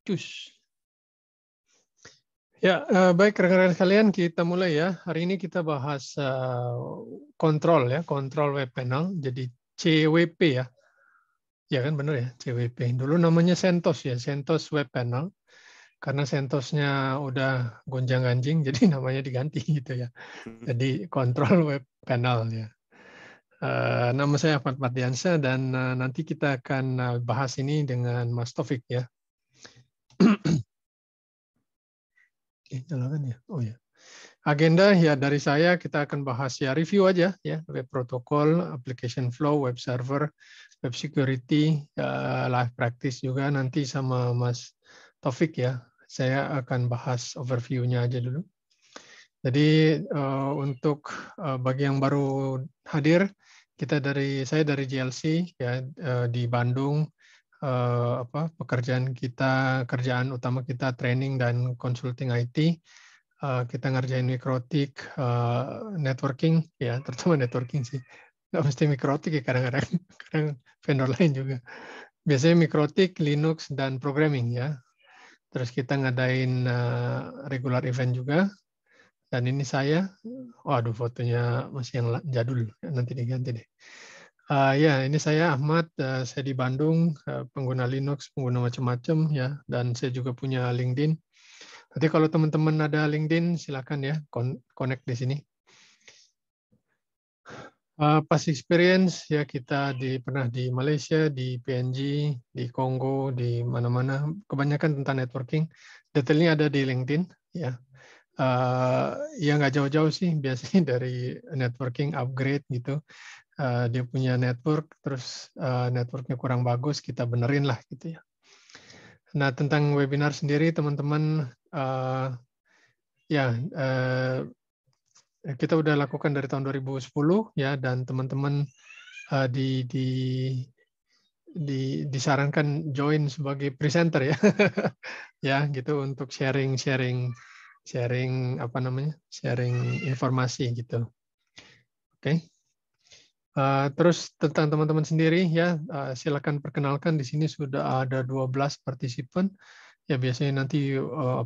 Cus. Ya, baik rekan-rekan sekalian, kita mulai ya. Hari ini kita bahas kontrol ya, kontrol web panel. Jadi CWP ya. Ya kan benar ya, CWP. Dulu namanya CentOS ya, CentOS Web Panel. Karena CentOS-nya udah gonjang-ganjing, jadi namanya diganti gitu ya. Jadi kontrol web panel ya. Nama saya Ahmad Mardiansyah dan nanti kita akan bahas ini dengan Mas Taufik ya. Nyalakan ya. Oh ya. Agenda ya dari saya kita akan bahas ya review aja ya web protokol, application flow, web server, web security, live practice juga nanti sama Mas Taufik ya. Saya akan bahas overview-nya aja dulu. Jadi untuk bagi yang baru hadir, saya dari GLC ya di Bandung. Kerjaan utama kita training dan consulting IT. Kita ngerjain mikrotik, networking ya, terutama networking sih. Nggak mesti mikrotik ya kadang-kadang, kadang vendor lain juga. Biasanya mikrotik, Linux dan programming ya. Terus kita ngadain regular event juga. Dan ini saya, waduh fotonya masih yang jadul, nanti diganti deh. Ya, ini saya Ahmad, saya di Bandung, pengguna Linux, pengguna macam-macam ya, dan saya juga punya LinkedIn. Nanti kalau teman-teman ada LinkedIn, silakan ya connect di sini. Past experience ya kita pernah di Malaysia, di PNG, di Kongo, di mana-mana. Kebanyakan tentang networking. Detailnya ada di LinkedIn ya. Ya nggak jauh-jauh sih, biasanya dari networking upgrade gitu. Dia punya network, terus networknya kurang bagus, kita benerin lah gitu ya. Nah tentang webinar sendiri teman-teman, kita udah lakukan dari tahun 2010 ya, dan teman-teman disarankan join sebagai presenter ya, ya gitu untuk sharing informasi gitu. Oke. Terus tentang teman-teman sendiri ya, silakan perkenalkan. Di sini sudah ada 12 partisipan. Ya biasanya nanti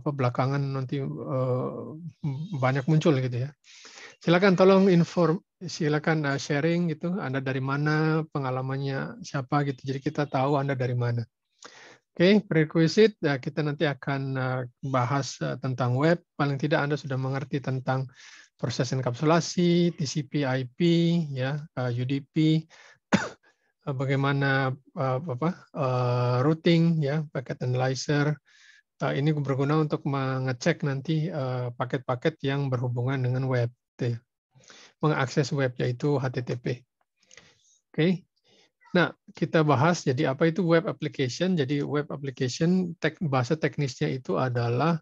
belakangan nanti banyak muncul gitu ya. Silakan silakan sharing gitu. Anda dari mana, pengalamannya siapa gitu. Jadi kita tahu Anda dari mana. Oke, prerequisite ya, kita nanti akan bahas tentang web. Paling tidak Anda sudah mengerti tentang proses enkapsulasi, TCP/IP, ya, UDP, bagaimana routing, ya, packet analyzer. Ini berguna untuk mengecek nanti paket-paket yang berhubungan dengan web, mengakses web yaitu HTTP. Oke. Nah, kita bahas jadi apa itu web application. Jadi web application bahasa teknisnya itu adalah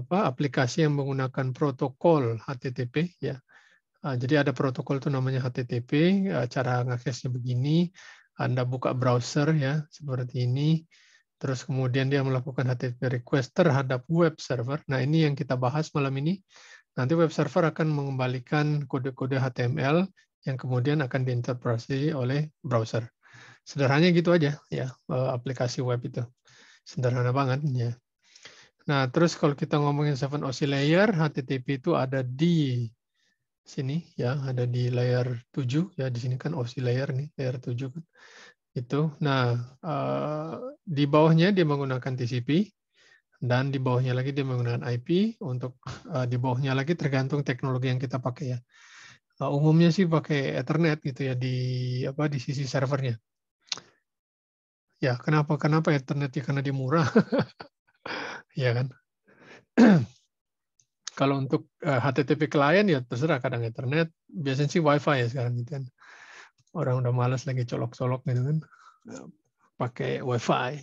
aplikasi yang menggunakan protokol HTTP ya. Jadi ada protokol itu namanya HTTP, cara ngaksesnya begini, Anda buka browser ya seperti ini, terus kemudian dia melakukan HTTP request terhadap web server. Nah ini yang kita bahas malam ini. Nanti web server akan mengembalikan kode-kode HTML yang kemudian akan diinterpretasi oleh browser. Sederhananya gitu aja ya, aplikasi web itu. Sederhana banget ya. Nah, terus kalau kita ngomongin 7OC layer, HTTP itu ada di sini ya, ada di layer 7 ya, di sini kan OC layer nih, layer 7 kan. Itu. Nah, di bawahnya dia menggunakan TCP dan di bawahnya lagi dia menggunakan IP. Untuk di bawahnya lagi tergantung teknologi yang kita pakai ya. Umumnya sih pakai Ethernet gitu ya di sisi servernya. Ya, kenapa Ethernet ya, karena dia murah. Ya kan. Kalau untuk HTTP client ya terserah, kadang Ethernet, biasanya sih WiFi ya sekarang gitu kan. Orang udah malas lagi colok-colok gitu kan, pakai WiFi.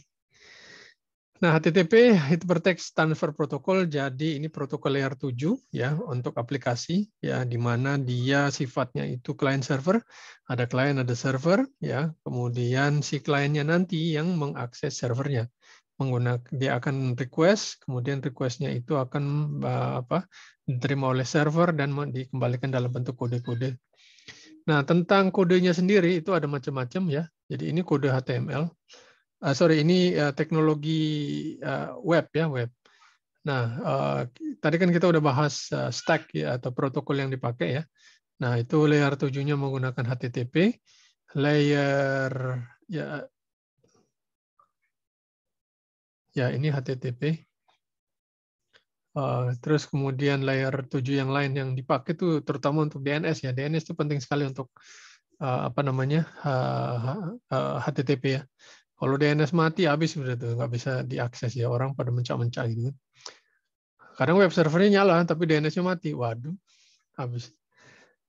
Nah, HTTP Hypertext Transfer Protocol, jadi ini protokol layer 7 ya untuk aplikasi ya, di mana dia sifatnya itu client server, ada client ada server ya, kemudian si kliennya nanti yang mengakses servernya. Dia akan request, kemudian requestnya itu akan diterima oleh server dan dikembalikan dalam bentuk kode-kode. Nah, tentang kodenya sendiri itu ada macam-macam ya. Jadi ini kode HTML. sorry, ini teknologi web ya, web. Nah, tadi kan kita udah bahas stack ya, atau protokol yang dipakai ya. Nah, itu layer 7-nya menggunakan HTTP, layer ya ini HTTP. Terus kemudian layer 7 yang lain yang dipakai itu terutama untuk DNS ya. DNS itu penting sekali untuk apa namanya HTTP ya. Kalau DNS mati habis sudah tuh, nggak bisa diakses ya, orang pada mencak-mencak gitu. Kadang web servernya nyala tapi DNS-nya mati, waduh habis.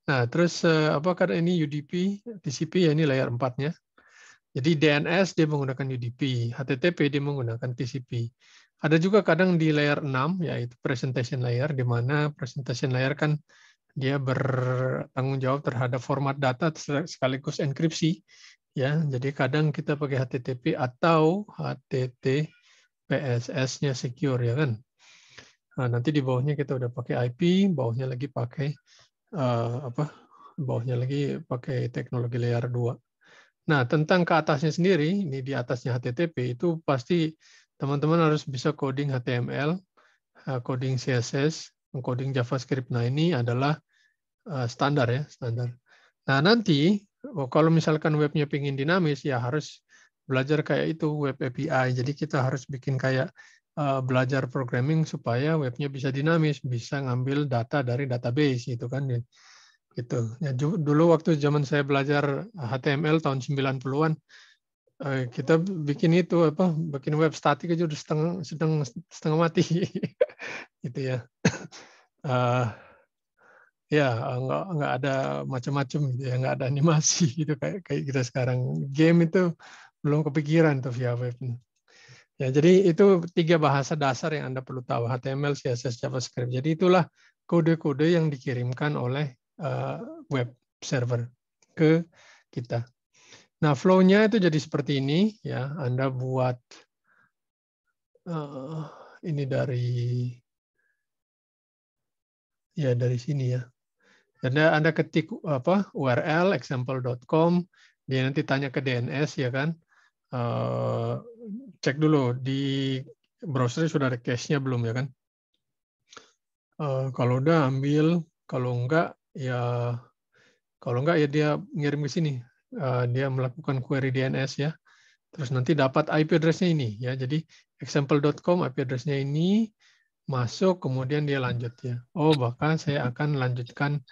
Nah terus apa karena ini UDP, TCP ya ini layer 4-nya. Jadi DNS dia menggunakan UDP, HTTP dia menggunakan TCP. Ada juga kadang di layer 6 yaitu presentation layer, di mana presentation layer kan dia bertanggung jawab terhadap format data sekaligus enkripsi ya. Jadi kadang kita pakai HTTP atau HTTPS-nya secure ya kan. Nah, nanti di bawahnya kita udah pakai IP, bawahnya lagi pakai apa? Bawahnya lagi pakai teknologi layer 2. Nah, tentang ke atasnya sendiri, ini di atasnya HTTP itu pasti teman-teman harus bisa coding HTML, coding CSS, coding JavaScript. Nah, ini adalah standar ya, standar. Nah, nanti kalau misalkan webnya pengen dinamis, ya harus belajar kayak itu, web API. Jadi kita harus bikin kayak belajar programming supaya webnya bisa dinamis, bisa ngambil data dari database gitu kan. Gitu. Ya, dulu waktu zaman saya belajar HTML tahun 90-an, kita bikin itu apa? Bikin web statik aja udah setengah mati. Gitu ya. Ya nggak ada macam-macam gitu ya, nggak ada animasi gitu kayak kita sekarang. Game itu belum kepikiran tuh via web. Ya, jadi itu 3 bahasa dasar yang Anda perlu tahu, HTML, CSS, JavaScript. Jadi itulah kode-kode yang dikirimkan oleh web server ke kita. Nah, flow-nya itu jadi seperti ini ya. Anda buat ini dari sini ya. Anda ketik apa URL example.com, dia nanti tanya ke DNS ya kan. Cek dulu di browser sudah ada cache-nya belum ya kan. Kalau udah ambil, kalau enggak ya dia ngirim ke sini. Dia melakukan query DNS ya. Terus nanti dapat IP address-nya ini ya. Jadi example.com IP address-nya ini masuk, kemudian dia lanjut ya. Oh, bahkan saya akan lanjutkan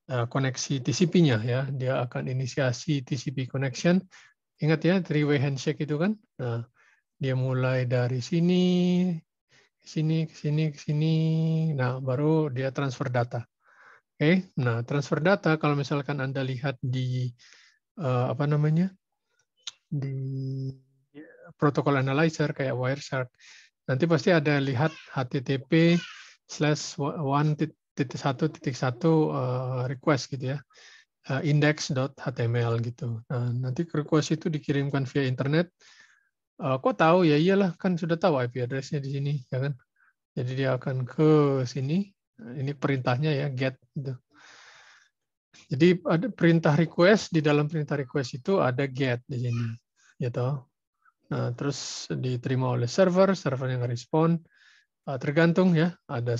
koneksi TCP-nya ya. Dia akan inisiasi TCP connection. Ingat ya, three-way handshake itu kan. Nah, dia mulai dari sini, ke sini, ke sini, ke sini. Nah, baru dia transfer data. Oke. Nah, transfer data kalau misalkan Anda lihat di apa namanya? Di protokol analyzer kayak Wireshark, nanti pasti ada lihat http://1.1.1 request gitu ya, index.html gitu. Nah, nanti request itu dikirimkan via internet. Kok tahu? Ya iyalah, kan sudah tahu IP address-nya di sini, ya kan? Jadi dia akan ke sini. Ini perintahnya ya, get gitu. Jadi ada perintah request, di dalam perintah request itu ada get di sini, gitu. Nah, terus diterima oleh server yang respon. Tergantung ya, ada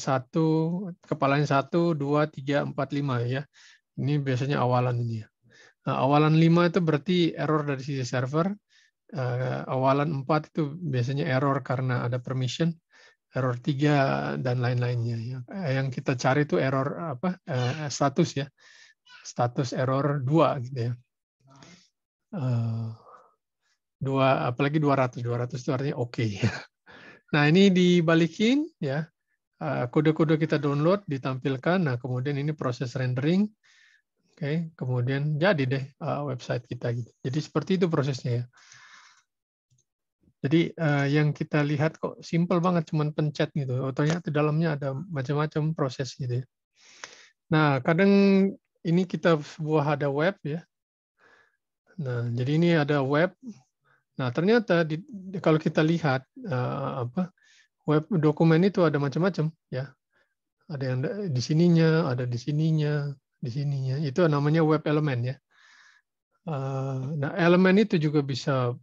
kepalanya 1, 2, 3, 4, 5 ya. Ini biasanya awalan ini ya. Nah, awalan 5 itu berarti error dari sisi server. Awalan 4 itu biasanya error karena ada permission. Error 3 dan lain-lainnya ya. Yang kita cari itu error apa? Status ya. Status error 2 gitu ya. 2, apalagi 200 itu artinya oke. Nah, ini dibalikin ya. Kode-kode kita download, ditampilkan. Nah, kemudian ini proses rendering. Oke, kemudian jadi deh website kita gitu. Jadi seperti itu prosesnya ya. Jadi yang kita lihat kok simple banget, cuman pencet gitu. Ternyata di dalamnya ada macam-macam proses gitu ya. Nah, kadang ini kita ada web ya. Nah, jadi ini ada web. Nah, ternyata kalau kita lihat web dokumen itu ada macam-macam ya. Ada yang di sininya, ada di sininya, di sininya. Itu namanya web element ya. Nah, elemen itu juga bisa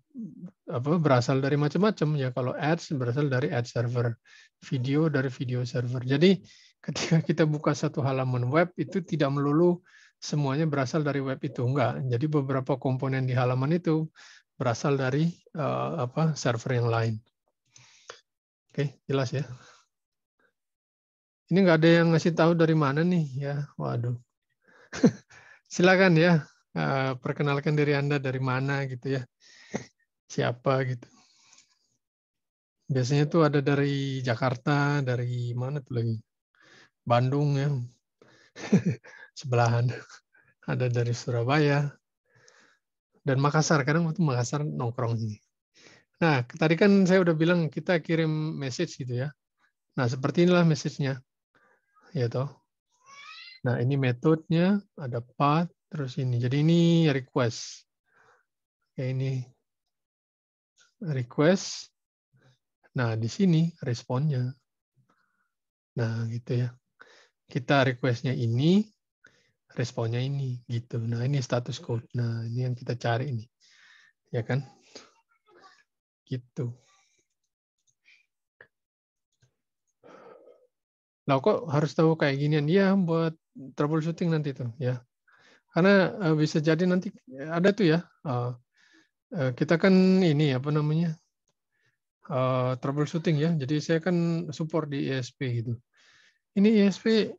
berasal dari macam-macam ya. Kalau ads berasal dari ad server, video dari video server. Jadi ketika kita buka satu halaman web itu tidak melulu semuanya berasal dari web itu, enggak. Jadi beberapa komponen di halaman itu berasal dari server yang lain. Oke, jelas ya. Ini nggak ada yang ngasih tahu dari mana nih ya. Waduh. Silakan ya, perkenalkan diri Anda dari mana gitu ya. Siapa gitu. Biasanya tuh ada dari Jakarta, dari mana tuh lagi? Bandung ya. Sebelahan. Ada dari Surabaya dan Makassar. Kadang waktu Makassar nongkrong sini. Nah, tadi kan saya udah bilang kita kirim message gitu ya. Nah, seperti inilah message-nya. Ya toh. Nah, ini metodenya, ada path, terus ini. Jadi ini request. Ya, ini request. Nah, di sini responnya. Nah, gitu ya. Kita request-nya ini, responnya ini. Gitu. Nah, ini status code. Nah, ini yang kita cari ini. Ya kan? Gitu. Lah kok harus tahu kayak ginian? Iya, buat troubleshooting nanti tuh. Ya. Karena bisa jadi nanti ada tuh ya. Kita kan ini apa namanya? Troubleshooting ya. Jadi saya kan support di ISP gitu. Ini ISP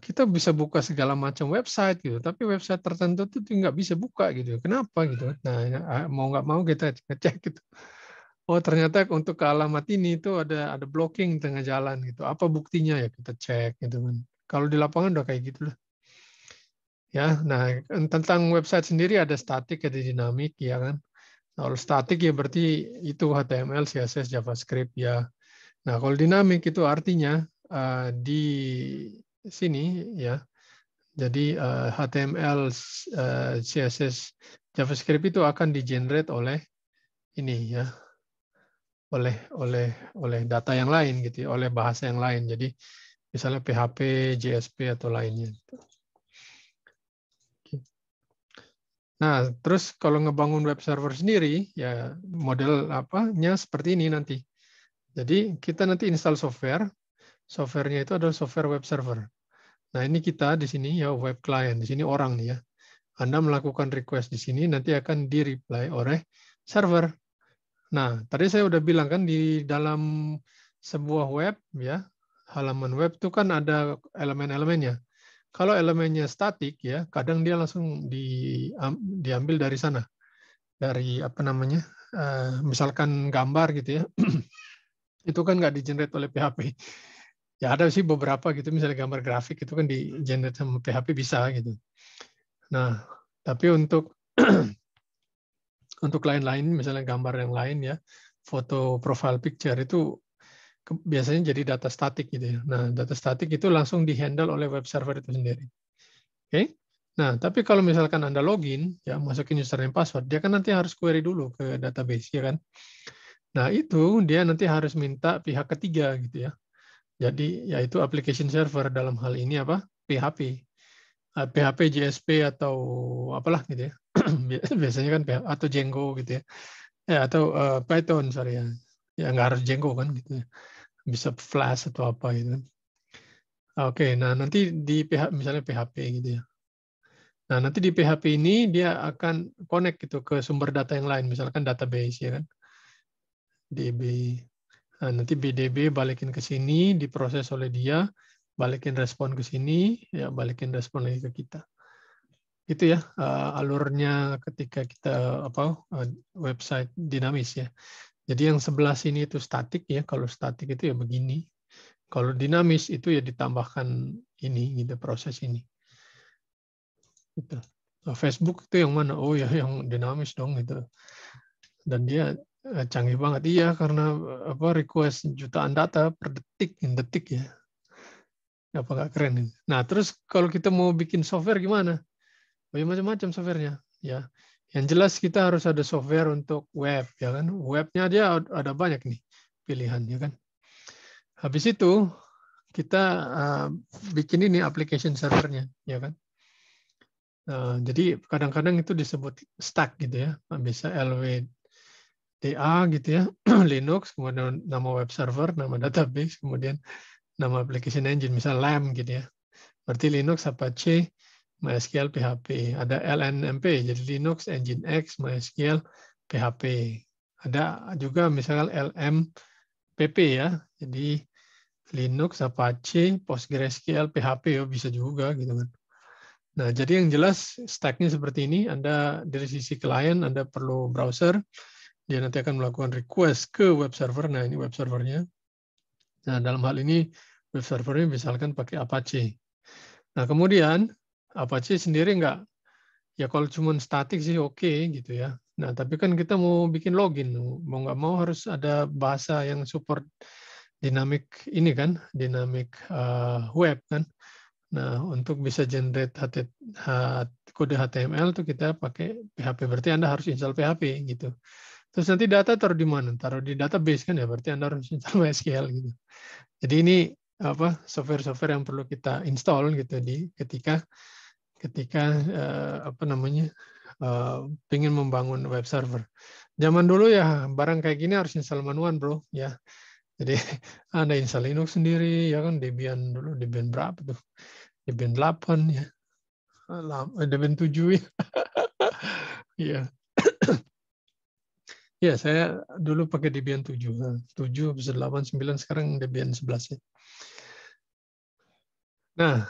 kita bisa buka segala macam website gitu, tapi website tertentu tuh nggak bisa buka gitu. Kenapa gitu? Nah, mau nggak mau kita ngecek gitu. Oh, ternyata untuk ke alamat ini itu ada blocking tengah jalan gitu. Apa buktinya ya kita cek gitu kan. Kalau di lapangan udah kayak gitu lah. Ya, nah tentang website sendiri ada statik, ada dinamik ya kan. Kalau statik ya berarti itu HTML, CSS, JavaScript ya. Nah, kalau dinamik itu artinya di sini ya. Jadi HTML, CSS, JavaScript itu akan di-generate oleh ini ya, oleh data yang lain gitu, ya, oleh bahasa yang lain. Jadi misalnya PHP, JSP atau lainnya. Nah, terus kalau ngebangun web server sendiri, ya model apanya seperti ini nanti. Jadi kita nanti install software, softwarenya itu adalah software web server. Nah, ini kita di sini ya web client, di sini orang nih ya. Anda melakukan request di sini nanti akan di-reply oleh server. Nah, tadi saya udah bilang kan di dalam sebuah web ya, halaman web itu kan ada elemen-elemennya. Kalau elemennya statik ya, kadang dia langsung diambil dari sana. Dari apa namanya? Misalkan gambar gitu ya. Itu kan nggak di-generate oleh PHP. Ya ada sih beberapa gitu, misalnya gambar grafik itu kan di-generate sama PHP bisa gitu. Nah, tapi untuk lain-lain, misalnya gambar yang lain ya, foto profile picture itu biasanya jadi data statik gitu ya. Nah, data statik itu langsung di-handle oleh web server itu sendiri. Oke. Nah, tapi kalau misalkan Anda login, ya masukin username password, dia kan nanti harus query dulu ke database, ya kan? Nah, itu dia nanti harus minta pihak ketiga gitu ya. Jadi yaitu application server dalam hal ini apa? PHP. PHP, JSP atau apalah gitu ya. Biasanya kan PHP atau Django gitu ya. Ya atau Python sorry ya. Ya nggak harus Django kan gitu ya. Bisa Flash atau apa gitu kan. Oke, nah nanti di misalnya PHP gitu ya. Nah, nanti di PHP ini dia akan connect gitu ke sumber data yang lain, misalkan database ya kan. DB. Nah, nanti BDB balikin ke sini, diproses oleh dia, balikin respon ke sini, ya balikin respon lagi ke kita. Itu ya alurnya ketika kita website dinamis ya. Jadi yang sebelah sini itu statik ya. Kalau statik itu ya begini. Kalau dinamis itu ya ditambahkan ini gitu proses ini. Gitu. Nah, Facebook itu yang mana? Oh ya yang dinamis dong gitu. Dan dia canggih banget iya karena request jutaan data per detik ya. Apa nggak keren ini? Nah terus kalau kita mau bikin software gimana? Oh, ya macam-macam softwarenya ya. Yang jelas kita harus ada software untuk web ya kan. Webnya dia ada banyak nih pilihan ya kan. Habis itu kita bikin ini application servernya ya kan. Jadi kadang-kadang itu disebut stack gitu ya, bisa LWDA gitu ya, Linux, kemudian nama web server, nama database, kemudian nama application engine, misal LAMP gitu ya. Berarti Linux, Apache, MySQL, PHP. Ada LNMP, jadi Linux, Nginx, MySQL, PHP. Ada juga misalkan LMPP ya, jadi Linux, Apache, PostgreSQL, PHP ya bisa juga gitu kan. Nah, jadi yang jelas stack-nya seperti ini. Anda dari sisi klien, Anda perlu browser, dia nanti akan melakukan request ke web server. Nah, ini web servernya. Nah, dalam hal ini web servernya misalkan pakai Apache. Nah, kemudian Apache sendiri nggak, ya kalau cuma statik sih oke gitu ya. Nah, tapi kan kita mau bikin login, mau nggak mau harus ada bahasa yang support dynamic ini kan, dynamic web kan. Nah, untuk bisa generate kode HTML tuh kita pakai PHP. Berarti Anda harus install PHP gitu. Terus nanti data taruh di mana? Taruh di database kan ya. Berarti Anda harus install MySQL gitu. Jadi ini software-software yang perlu kita install gitu ketika pengen membangun web server. Zaman dulu ya barang kayak gini harus install manual bro ya. Jadi Anda install Linux sendiri ya kan, Debian dulu, Debian berapa tuh? Debian 8 ya. Debian 7 ya. Iya. Ya, saya dulu pakai Debian 7. 7 bisa 8, 9, sekarang Debian 11 ya. Nah,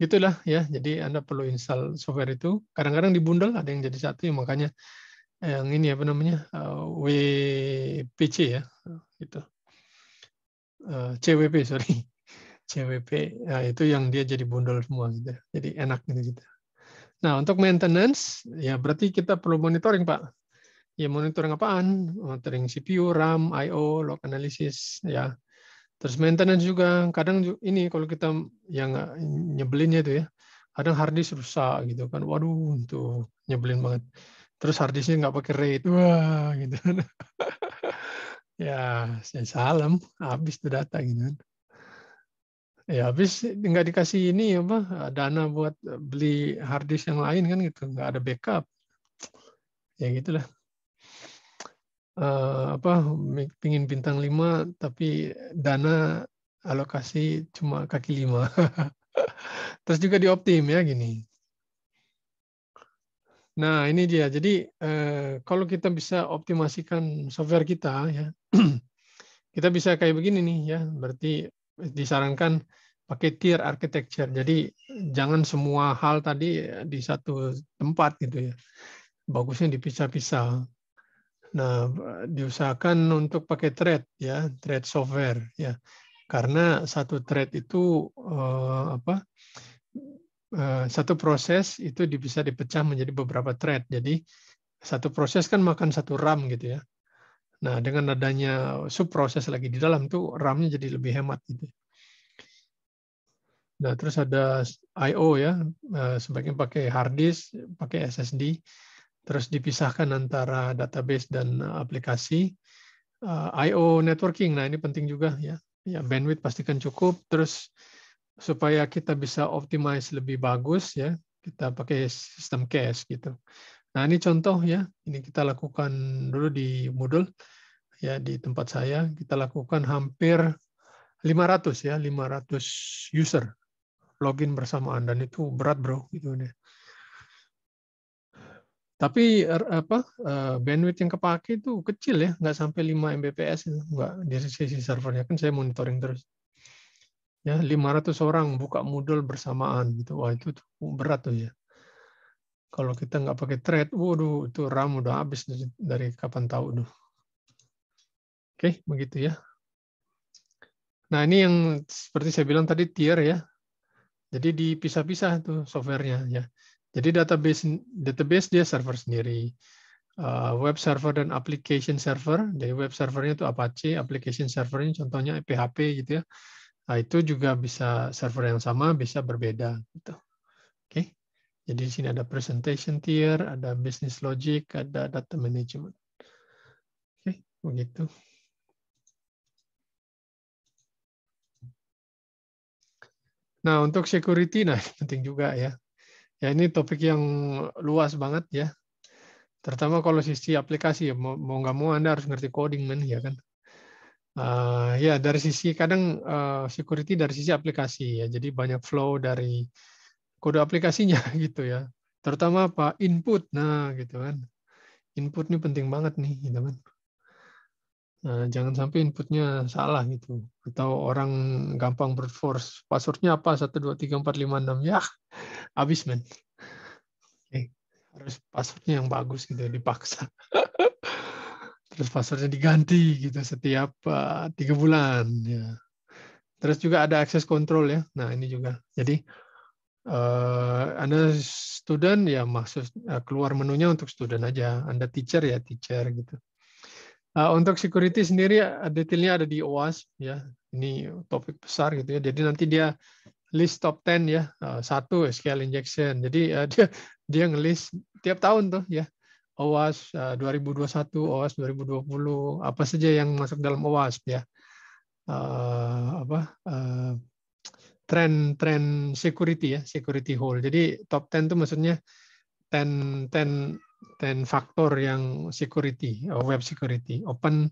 gitulah ya. Jadi Anda perlu install software itu. Kadang-kadang dibundle, ada yang jadi satu, makanya yang ini apa namanya? WPC ya. Gitu. CWP, sorry. CWP, ya, itu yang dia jadi bundle semua gitu. Jadi enak gitu. Nah, untuk maintenance, ya berarti kita perlu monitoring, Pak. Ya monitoring apaan? Monitoring CPU, RAM, I/O, log analysis, ya. Terus maintenance juga. Kadang ini kalau kita yang nyebelinnya itu ya, kadang hard disk rusak gitu kan. Waduh, itu nyebelin banget. Terus hard disknya nggak pakai RAID, wah gitu. Ya, saya salam, habis tuh data gitu kan. Ya habis nggak dikasih ini apa dana buat beli hard disk yang lain kan gitu, nggak ada backup. Ya gitulah. Pingin bintang 5 tapi dana alokasi cuma kaki 5. Terus juga dioptim ya gini. Nah ini dia. Jadi kalau kita bisa optimasikan software kita ya, kita bisa kayak begini nih ya. Berarti disarankan pakai tier architecture. Jadi jangan semua hal tadi di satu tempat gitu ya. Bagusnya dipisah-pisah. Nah, diusahakan untuk pakai thread ya, thread software ya. Karena satu thread itu satu proses itu bisa dipecah menjadi beberapa thread. Jadi satu proses kan makan satu RAM gitu ya. Nah, dengan adanya subproses lagi di dalam tuh RAM-nya jadi lebih hemat gitu. Nah, terus ada I/O ya, sebagian pakai hard disk, pakai SSD, terus dipisahkan antara database dan aplikasi. I/O networking, nah ini penting juga ya. Ya bandwidth pastikan cukup, terus supaya kita bisa optimize lebih bagus ya, kita pakai sistem cache gitu. Nah ini contoh ya, ini kita lakukan dulu di Moodle ya, di tempat saya kita lakukan hampir 500 ya, 500 user login bersamaan, dan itu berat bro gitu deh. Tapi bandwidth yang kepake itu kecil ya, nggak sampai 5 Mbps itu, nggak di sisi servernya kan saya monitoring terus. Ya 500 orang buka Moodle bersamaan gitu, wah itu tuh berat tuh ya. Kalau kita nggak pakai thread, waduh itu RAM udah habis dari kapan tahu tuh. Oke, begitu ya. Nah ini yang seperti saya bilang tadi tier ya. Jadi dipisah-pisah tuh softwarenya ya. Jadi database dia server sendiri. Web server dan application server. Jadi web servernya itu Apache, application servernya contohnya PHP gitu ya. Nah, itu juga bisa server yang sama, bisa berbeda gitu. Oke. Jadi di sini ada presentation tier, ada business logic, ada data management. Oke, begitu. Nah, untuk security, nah penting juga ya. Ya ini topik yang luas banget ya. Terutama kalau sisi aplikasi ya, mau nggak mau Anda harus ngerti coding men, ya kan. Ya dari sisi kadang security dari sisi aplikasi ya. Jadi banyak flow dari kode aplikasinya gitu ya. Terutama apa? Input. Nah, gitu kan. Input ini penting banget nih, gitu kan. Nah, jangan sampai inputnya salah gitu. Atau orang gampang brute force. Passwordnya apa? 1, 2, 3, 4, 5, 6. Ya, habis men. Oke. Harus passwordnya yang bagus gitu, dipaksa. Terus passwordnya diganti gitu setiap 3 bulan. Ya. Terus juga ada access control ya. Nah ini juga. Jadi Anda student ya maksud keluar menunya untuk student aja. Anda teacher ya teacher gitu. Untuk security sendiri detailnya ada di OWASP ya. Ini topik besar gitu ya. Jadi nanti dia list top 10 ya. Satu SQL injection. Jadi dia ngelist tiap tahun tuh ya. OWASP 2021, OWASP 2020, apa saja yang masuk dalam OWASP ya. Tren security ya, security hole. Jadi top 10 itu maksudnya 10 faktor yang security, web security, open,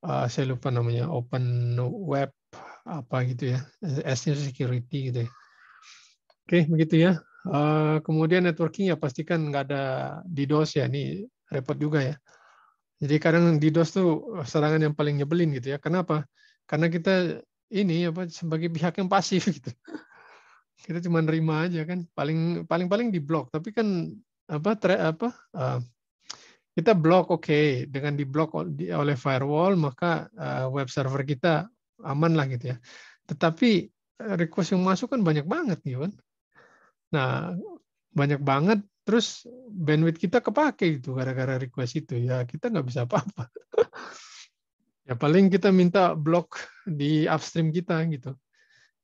saya lupa namanya, open web apa gitu ya, S-nya security gitu ya. Oke, begitu ya. Kemudian networking ya pastikan nggak ada DDoS ya, ini repot juga ya. Jadi kadang DDoS tuh serangan yang paling nyebelin gitu ya. Kenapa? Karena kita ini apa sebagai pihak yang pasif gitu. Kita cuma nerima aja kan. Paling di blok. Tapi kan kita blok oke. Dengan di blok oleh firewall maka web server kita aman lah gitu ya. Tetapi request yang masuk kan banyak banget gitu kan. Nah, banyak banget terus bandwidth kita kepake itu gara-gara request itu ya kita nggak bisa apa-apa. Ya paling kita minta blok di upstream kita gitu.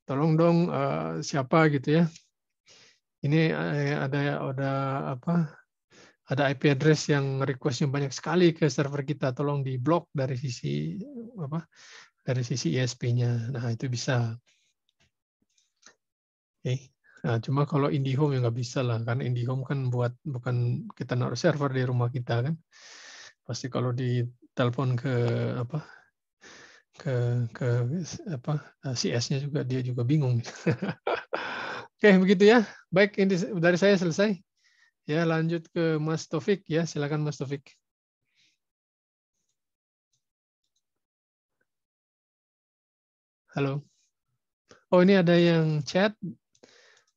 Tolong dong siapa gitu ya. Ini ada IP address yang requestnya banyak sekali ke server kita. Tolong di blok dari sisi ISP-nya. Nah itu bisa. Oke. Nah, cuma kalau IndiHome ya nggak bisa lah, karena IndiHome kan bukan kita naruh server di rumah kita kan. Pasti kalau ditelepon ke ke CS-nya juga dia juga bingung. Oke, begitu ya. Baik, ini dari saya selesai. Ya, lanjut ke Mas Taufik ya. Silakan Mas Taufik. Halo. Oh, ini ada yang chat.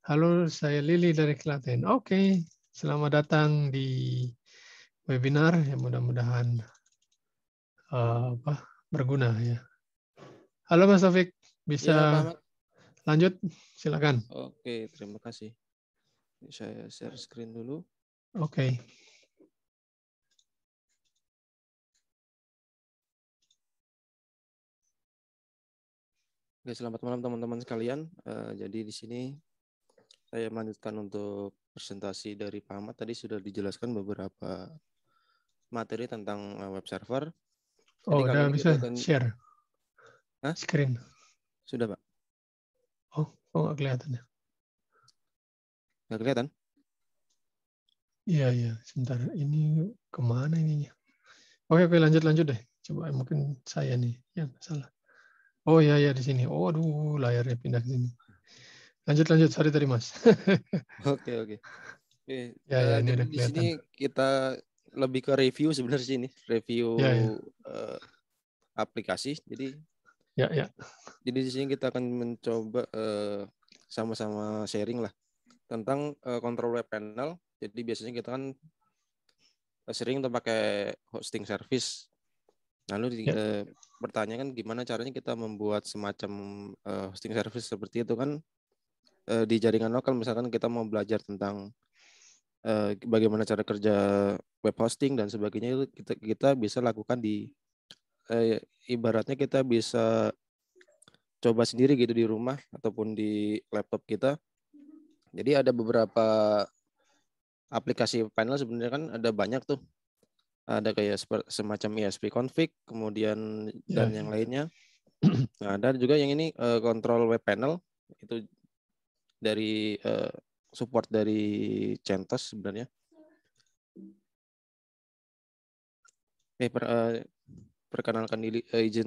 Halo, saya Lili dari Klaten. Oke, selamat datang di webinar. Ya, mudah-mudahan berguna ya. Halo Mas Taufik, Ya, Pak bisa Ahmad. lanjut? Silakan. Oke, terima kasih. Saya share screen dulu. Oke. Oke, selamat malam teman-teman sekalian. Jadi di sini saya melanjutkan untuk presentasi dari Pak Ahmad. Tadi sudah dijelaskan beberapa materi tentang web server. Jadi Oh, kali udah ini bisa kita akan... share Hah? screen. Sudah, Pak? Oh, kok nggak kelihatan ya? Nggak kelihatan? Iya, iya. Sebentar. Ini kemana ininya? Oke, lanjut deh. Coba mungkin saya nih yang salah. Oh iya, ya di sini. Oh, aduh, layarnya pindah ke sini. Lanjut. Sorry tadi, Mas. Oke. Oke, Ya, ini jadi udah di sini kelihatan. kita lebih ke review sebenarnya sini. Review Ya. aplikasi. Jadi Ya. di sini kita akan mencoba sama-sama sharing lah tentang control web panel. Jadi biasanya kita kan sering untuk pakai hosting service. Lalu Ya. bertanya kan gimana caranya kita membuat semacam hosting service seperti itu kan di jaringan lokal. Misalkan kita mau belajar tentang bagaimana cara kerja web hosting dan sebagainya, itu kita bisa lakukan di ibaratnya kita bisa coba sendiri gitu di rumah ataupun di laptop kita. Jadi ada beberapa aplikasi panel sebenarnya kan ada banyak tuh. Ada kayak semacam ESP config, kemudian dan yang lainnya. Nah, ada juga yang ini control web panel itu dari support dari CentOS sebenarnya. Perkenalkan diri, izin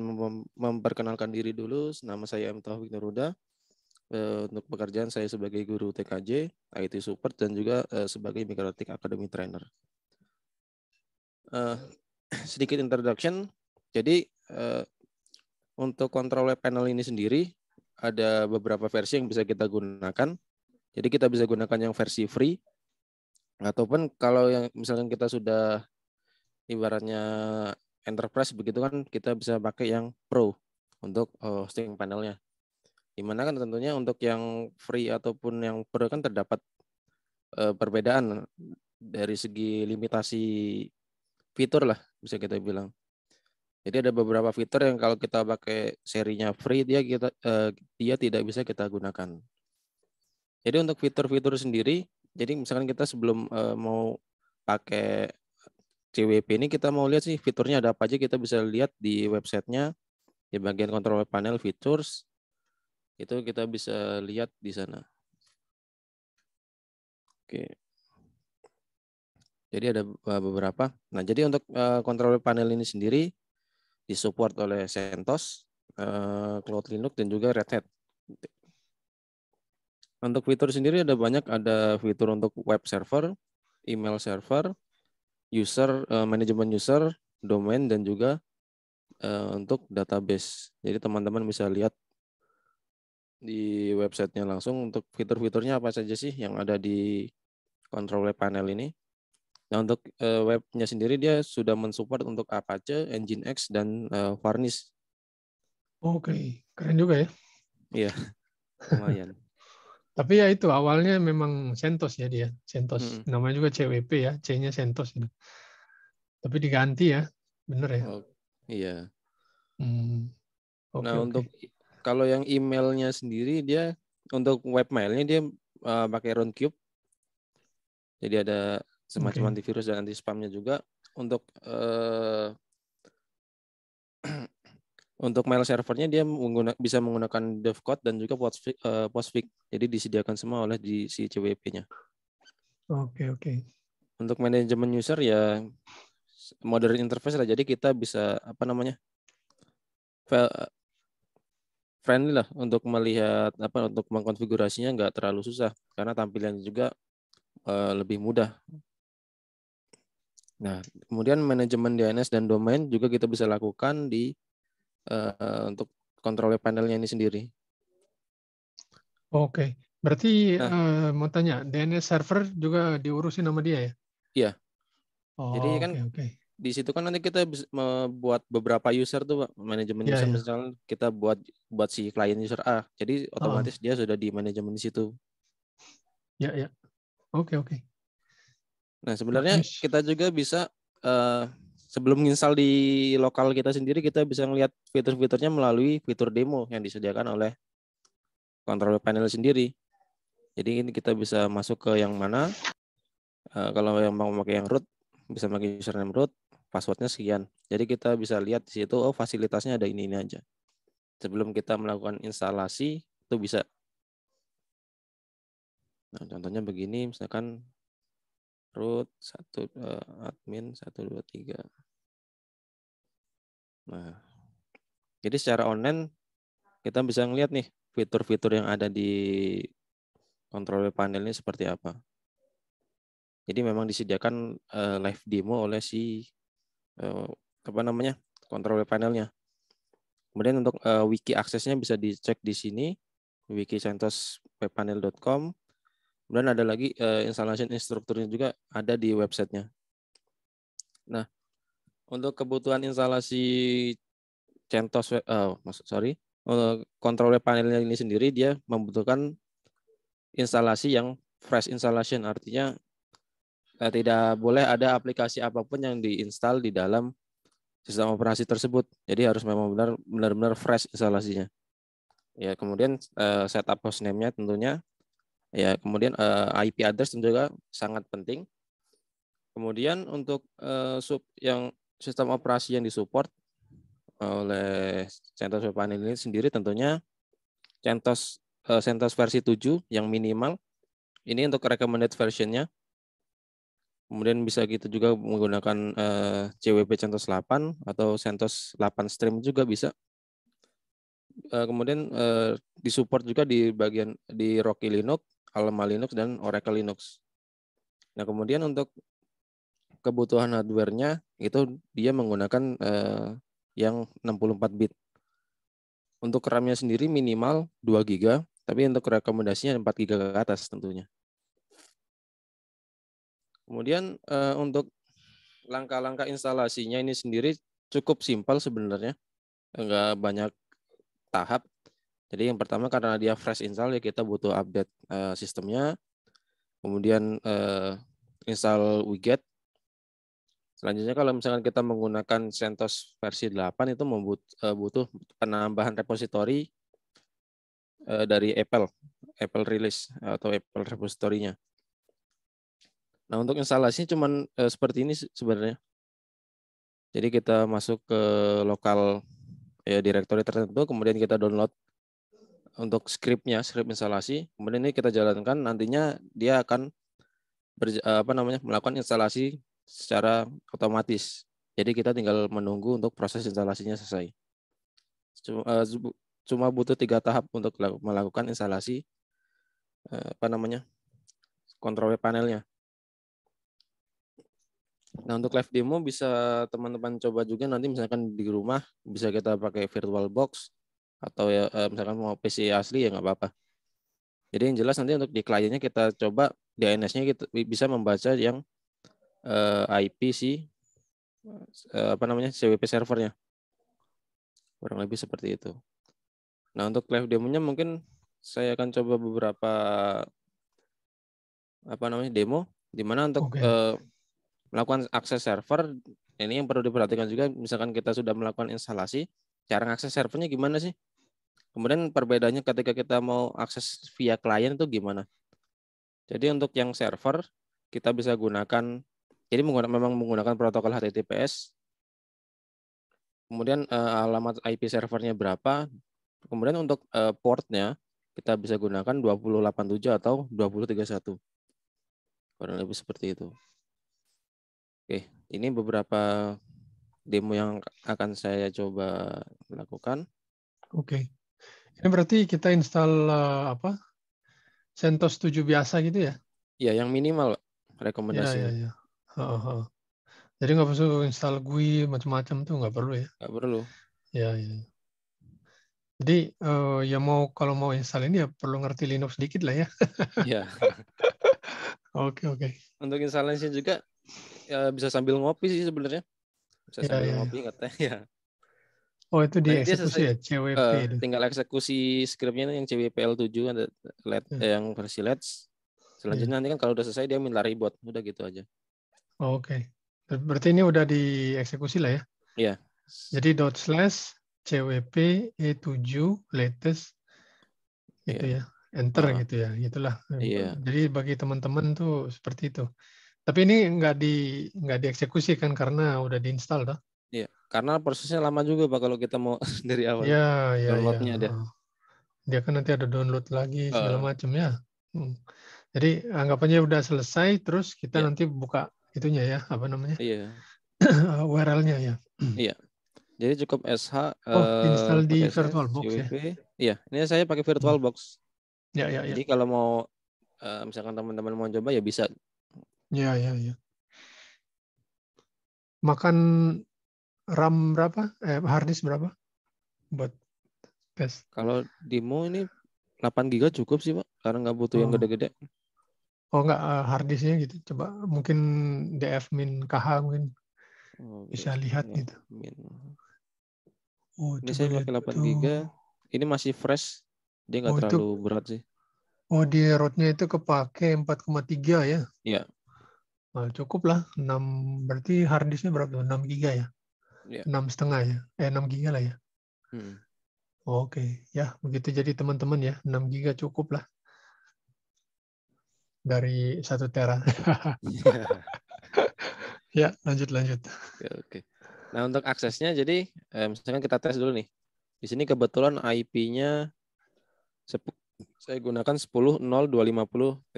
memperkenalkan diri dulu. Nama saya M. Taufik Nuruda. Untuk pekerjaan saya sebagai guru TKJ, IT support, dan juga sebagai Mikrotik Academy Trainer. Sedikit introduction. Jadi untuk control web panel ini sendiri ada beberapa versi yang bisa kita gunakan. Jadi kita bisa gunakan yang versi free, ataupun kalau yang misalkan kita sudah ibaratnya enterprise begitu kan, kita bisa pakai yang pro untuk hosting panelnya. Dimana kan tentunya untuk yang free ataupun yang pro kan terdapat perbedaan dari segi limitasi fitur lah, bisa kita bilang. Jadi ada beberapa fitur yang kalau kita pakai serinya free dia tidak bisa kita gunakan. Jadi untuk fitur-fitur sendiri, jadi misalkan kita sebelum mau pakai CWP ini, kita mau lihat sih fiturnya ada apa aja, kita bisa lihat di websitenya di bagian control panel features. Itu kita bisa lihat di sana. Oke. Jadi ada beberapa. Nah, jadi untuk control panel ini sendiri disupport oleh CentOS, Cloud Linux, dan juga Red Hat. Untuk fitur sendiri ada banyak, ada fitur untuk web server, email server, user, manajemen user, domain, dan juga untuk database. Jadi teman-teman bisa lihat di websitenya langsung untuk fitur-fiturnya apa saja sih yang ada di control web panel ini. Nah, untuk webnya sendiri dia sudah mensupport untuk Apache, Nginx, dan Varnish. Oke, keren juga ya. Iya, lumayan. Tapi ya itu awalnya memang CentOS ya dia, CentOS. Namanya juga CWP ya, C-nya CentOS itu. Tapi diganti ya, bener ya. Oh, iya. Oke, Nah, oke. untuk kalau yang emailnya sendiri dia untuk webmailnya dia pakai Roundcube. Jadi ada semacam antivirus dan anti spamnya juga. Untuk untuk mail servernya dia bisa menggunakan Devcode dan juga Postfix. Jadi disediakan semua oleh di si CWP-nya. Oke, oke. Untuk manajemen user ya modern interface lah. Jadi kita bisa friendly lah untuk melihat untuk mengkonfigurasinya, nggak terlalu susah karena tampilannya juga lebih mudah. Nah, kemudian manajemen DNS dan domain juga kita bisa lakukan di untuk kontrol panelnya ini sendiri. Oke, berarti Nah, mau tanya, DNS server juga diurusin sama dia ya? iya. Jadi Oh, kan oke, oke. di situ kan nanti kita bisa membuat beberapa user tuh, Pak. Manajemen Ya, user ya. misalnya kita buat si klien user A. Jadi Oh, otomatis dia sudah di manajemen di situ. ya, ya. Oke, oke. Nah, sebenarnya Bagus. kita juga bisa sebelum install di lokal kita sendiri, kita bisa melihat fitur-fiturnya melalui fitur demo yang disediakan oleh control panel sendiri. Jadi ini kita bisa masuk ke yang mana, kalau yang mau pakai yang root, bisa pakai username root, passwordnya sekian. Jadi kita bisa lihat di situ, oh fasilitasnya ada ini aja. Sebelum kita melakukan instalasi, itu bisa. Nah, contohnya begini, misalkan root admin 123. Nah, jadi secara online kita bisa ngeliat nih fitur-fitur yang ada di control panel ini seperti apa. Jadi memang disediakan live demo oleh si control panelnya. Kemudian untuk wiki aksesnya bisa dicek di sini, wiki-centoswebpanel.com. Kemudian ada lagi installation instrukturnya juga ada di websitenya. Nah, untuk kebutuhan instalasi CentOS control panelnya ini sendiri dia membutuhkan instalasi yang fresh installation, artinya tidak boleh ada aplikasi apapun yang diinstal di dalam sistem operasi tersebut. Jadi harus memang benar-benar fresh instalasinya. Ya, kemudian setup hostname-nya tentunya. Ya, kemudian IP address juga sangat penting. Kemudian untuk yang sistem operasi yang disupport oleh CentOS Web Panel ini sendiri tentunya CentOS versi 7 yang minimal Ini untuk recommended versionnya. Kemudian bisa gitu juga menggunakan CWP CentOS 8 atau CentOS 8 Stream juga bisa. Kemudian disupport juga di bagian di Rocky Linux, Alma Linux, dan Oracle Linux. Nah, kemudian untuk kebutuhan hardware-nya itu dia menggunakan yang 64 bit. Untuk RAM-nya sendiri minimal 2 GB, tapi untuk rekomendasinya 4 GB ke atas tentunya. Kemudian untuk langkah-langkah instalasinya ini sendiri cukup simpel sebenarnya, enggak banyak tahap. Jadi yang pertama karena dia fresh install ya kita butuh update sistemnya, kemudian install widget. Selanjutnya kalau misalkan kita menggunakan CentOS versi 8 itu butuh penambahan repository dari Apple release atau Apple repository-nya. Nah, untuk instalasinya cuman seperti ini sebenarnya. Jadi kita masuk ke lokal directory tertentu, kemudian kita download untuk script instalasi, kemudian ini kita jalankan, nantinya dia akan melakukan instalasi secara otomatis. Jadi kita tinggal menunggu untuk proses instalasinya selesai. Cuma butuh 3 tahap untuk melakukan instalasi control web panelnya. Nah, untuk live demo bisa teman-teman coba juga nanti misalkan di rumah, bisa kita pakai VirtualBox atau ya misalkan mau PC asli ya nggak apa-apa. Jadi yang jelas nanti untuk di kliennya kita coba DNS-nya kita bisa membaca yang IP CWP servernya. Kurang lebih seperti itu. Nah, untuk live demonya mungkin saya akan coba beberapa demo di mana untuk melakukan akses server. Ini yang perlu diperhatikan juga, misalkan kita sudah melakukan instalasi, cara mengakses servernya gimana sih? Kemudian perbedaannya ketika kita mau akses via klien itu gimana? Jadi untuk yang server kita bisa gunakan, jadi memang menggunakan protokol HTTPS. Kemudian alamat IP servernya berapa? Kemudian untuk portnya kita bisa gunakan 2087 atau 2031. Kurang lebih seperti itu. Oke, ini beberapa demo yang akan saya coba lakukan. Oke. Ini berarti kita install CentOS 7 biasa gitu ya? Ya, yang minimal rekomendasinya. Ya. Jadi nggak perlu install GUI macam-macam tuh, nggak perlu ya? Nggak perlu. Ya. Jadi ya kalau mau install ini ya perlu ngerti Linux sedikit lah ya. Ya. Oke. Untuk instalasi juga ya bisa sambil ngopi sih sebenarnya. Bisa sambil Ya. ngopi ngeteh ya. Oh, itu Nanti dia dieksekusi selesai, ya, CWP itu. tinggal eksekusi skripnya yang CWPL7 ada yang versi Let's. Selanjutnya nanti kan kalau udah selesai dia minta reboot, udah gitu aja. Oke. Berarti ini udah dieksekusi lah ya? Iya. Jadi /CWP E7 latest gitu ya, enter gitu ya, itulah. Iya. Jadi bagi teman-teman tuh seperti itu. Tapi ini nggak dieksekusi kan karena udah diinstal toh? Iya, karena prosesnya lama juga Pak kalau kita mau dari awal. Ya. Downloadnya ada. Dia kan nanti ada download lagi segala macam ya. Jadi anggapannya udah selesai, terus kita nanti buka itunya ya, apa namanya? Iya. URL-nya ya. Iya. Jadi cukup SH install di pakai VirtualBox ya. CWP. Iya, ini saya pakai VirtualBox. Ya. Jadi kalau mau misalkan teman-teman mau coba ya bisa. Ya. Makan RAM berapa? Harddisk berapa? Buat tes. Kalau demo ini 8 GB cukup sih, Pak. Karena nggak butuh yang gede-gede. Oh, enggak, harddisknya gitu. Coba mungkin DF-KH mungkin bisa lihat gitu. Oh, Ini coba saya lihat pakai 8 tuh. GB. Ini masih fresh. Dia nggak terlalu berat sih. Oh, di rootnya itu kepake 4,3 ya? Iya. Nah, cukup lah. 6, berarti harddisknya berapa? 6 GB ya? Iya. 6,5 ya? 6 GB lah ya? Oke, ya begitu jadi teman-teman ya. 6 GB cukup lah. Dari 1 tera. Ya, lanjut. Oke. Nah, untuk aksesnya jadi misalkan kita tes dulu nih. Di sini kebetulan IP-nya Saya gunakan 10.0.250.10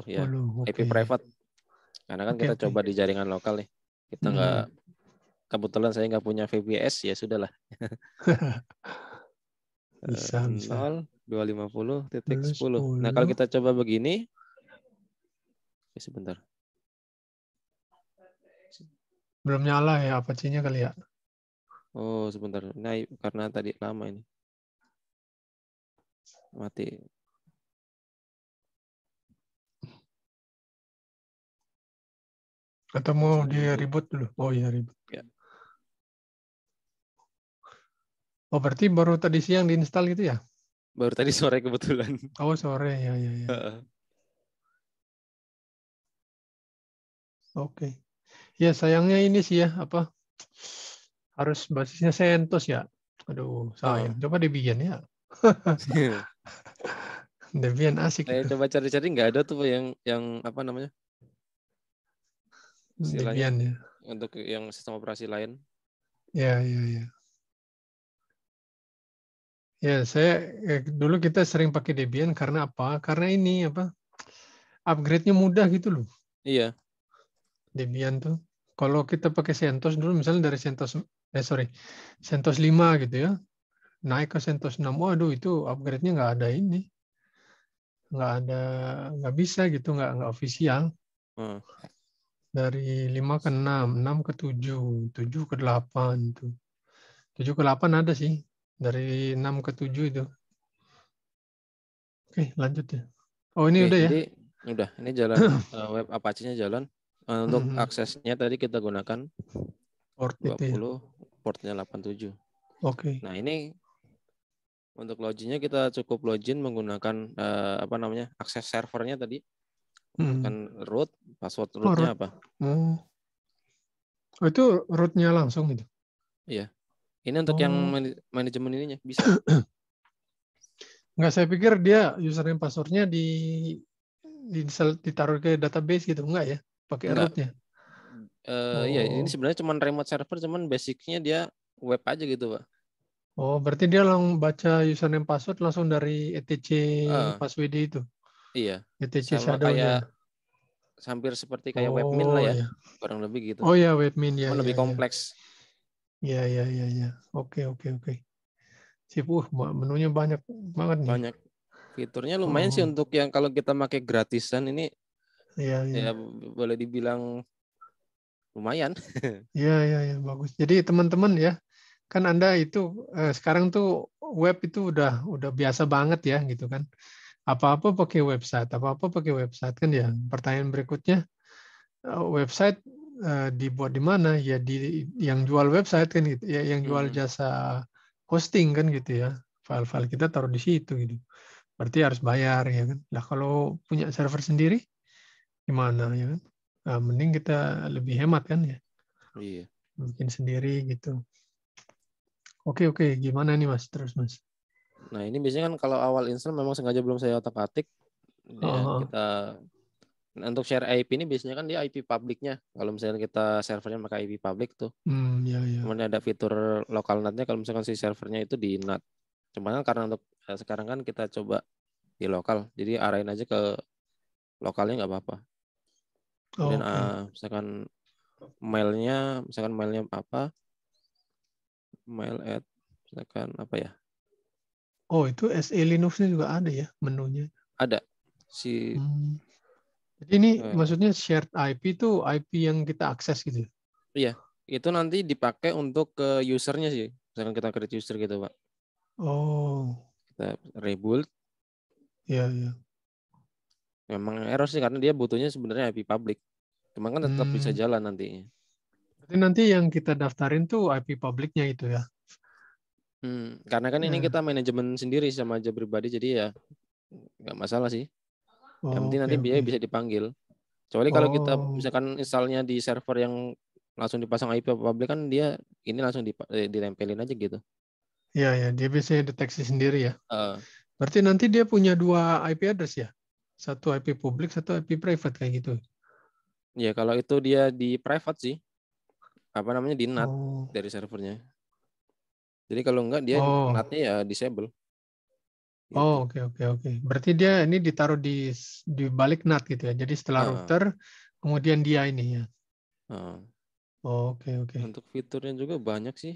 ya, 10, IP oke. private. Karena kan Oke, kita oke. coba di jaringan lokal nih. Kita nggak, kebetulan saya nggak punya VPS, ya sudahlah. Bisa, bisa. 0.250.10. Nah, kalau 10. kita coba begini, sebentar. Belum nyala ya Apache-nya kali ya? Oh, sebentar. Nah, karena tadi lama ini. Mati. Atau mau Masih di reboot. reboot dulu? Oh iya, reboot. Ya. Oh, berarti baru tadi siang diinstal gitu ya? Baru tadi sore kebetulan. Oh, sore. Ya, ya, ya. Oke. Ya, sayangnya ini sih ya, apa? Harus basisnya CentOS ya. Aduh, sayang. Oh. Coba Debian ya. Debian asik Saya itu. coba cari-cari, nggak ada tuh yang apa namanya? Istilahnya Debian ya. untuk yang sistem operasi lain. Ya, ya, ya. Ya, saya dulu kita sering pakai Debian karena apa? Karena ini apa? Upgrade-nya mudah gitu loh. Iya. Debian tuh. Kalau kita pakai CentOS dulu misalnya dari CentOS 5 gitu ya. Naik ke CentOS 6. Waduh, itu upgrade-nya nggak ada ini. Nggak bisa gitu, nggak ofisial. Oh. Dari 5 ke 6, 6 ke 7, 7 ke 8 tuh. 7 ke 8 ada sih. Dari 6 ke 7 itu. Oke, lanjut ya. Oh, ini Oke, udah ya. jadi udah ini jalan, web Apache-nya jalan. Untuk Mhm. aksesnya tadi kita gunakan Port itu ya. 20, portnya 87. Oke. Nah, ini untuk loginnya kita cukup login menggunakan apa namanya? Akses servernya tadi. Mhm. Gunakan root, password Oh, rootnya root. apa? Oh. Oh, itu root-nya langsung gitu. Iya. Ini untuk yang Oh. manajemen ininya bisa. Nggak, saya pikir dia username passwordnya ditaruh ke database gitu. Enggak ya? Pakai Enggak. root-nya. Iya, ini Oh. sebenarnya cuma remote server, cuman basicnya dia web aja gitu, Pak. Oh, berarti dia langsung baca username password langsung dari etc Eh, passwd itu. iya. etc Sama kayak, shadow-nya. hampir seperti kayak webmin lah Oh ya. ya. Kurang lebih gitu. Oh ya, webmin ya, Cuman ya, lebih ya. kompleks. Ya, ya, ya, ya. Oke, oke, oke. Sip, menunya banyak banget nih. Banyak fiturnya, lumayan sih Oh, untuk yang kalau kita pakai gratisan ini, iya, ya iya. boleh dibilang lumayan. Iya, iya, iya, bagus. Jadi teman-teman ya, kan Anda itu sekarang tuh web itu udah biasa banget ya gitu kan. Apa-apa pakai website, apa-apa pakai website kan ya. Pertanyaan berikutnya, website dibuat di mana? Ya di yang jual website kan gitu. Ya yang jual Hmm, jasa hosting kan gitu ya. File-file kita taruh di situ gitu. Berarti harus bayar ya kan. Lah kalau punya server sendiri gimana ya kan? Nah, mending kita lebih hemat kan ya. iya. Bikin sendiri gitu. Oke, oke. Gimana nih Mas? Terus Mas. Nah, ini biasanya kan kalau awal install memang sengaja belum saya otak-atik. Ya, Oh, kita, nah, untuk share IP ini biasanya kan dia IP publiknya. Kalau misalnya kita servernya pakai IP publik tuh. ya, ya. Kemudian ada fitur lokal NAT-nya kalau misalkan si servernya itu di NAT. Cuman kan karena untuk sekarang kan kita coba di lokal. Jadi arahin aja ke lokalnya nggak apa-apa. Kemudian Oke. misalkan mailnya apa? Mail at misalkan apa ya? Oh, itu SE Linux-nya juga ada ya menunya. Ada si Hmm. Jadi ini eh, maksudnya shared IP itu IP yang kita akses gitu ya? iya, itu nanti dipakai untuk ke usernya sih. Misalkan kita create user gitu, Pak. Oh, Kita reboot, ya, ya. memang error sih karena dia butuhnya sebenarnya IP public. Cuma kan tetap bisa Hmm. jalan nantinya. Berarti nanti yang kita daftarin tuh IP publiknya itu ya? Karena kan ini Ya. kita manajemen sendiri sama aja pribadi, jadi ya nggak masalah sih. Yang Oh, penting oke, nanti biaya oke. bisa dipanggil. Kecuali kalau kita Oh, misalkan installnya di server yang langsung dipasang IP public, kan dia ini langsung ditempelin aja gitu. ya, ya. Dia biasanya deteksi sendiri ya. Eh, Berarti nanti dia punya dua IP address ya? Satu IP publik, satu IP private kayak gitu. ya kalau itu dia di private sih, apa namanya, di NAT Oh, dari servernya. Jadi kalau enggak dia oh, NAT-nya ya disable Gitu. Oke. Berarti dia ini ditaruh di balik NAT gitu ya. Jadi setelah Ah, router, kemudian dia ini ya. ah. Oke. Untuk fiturnya juga banyak sih.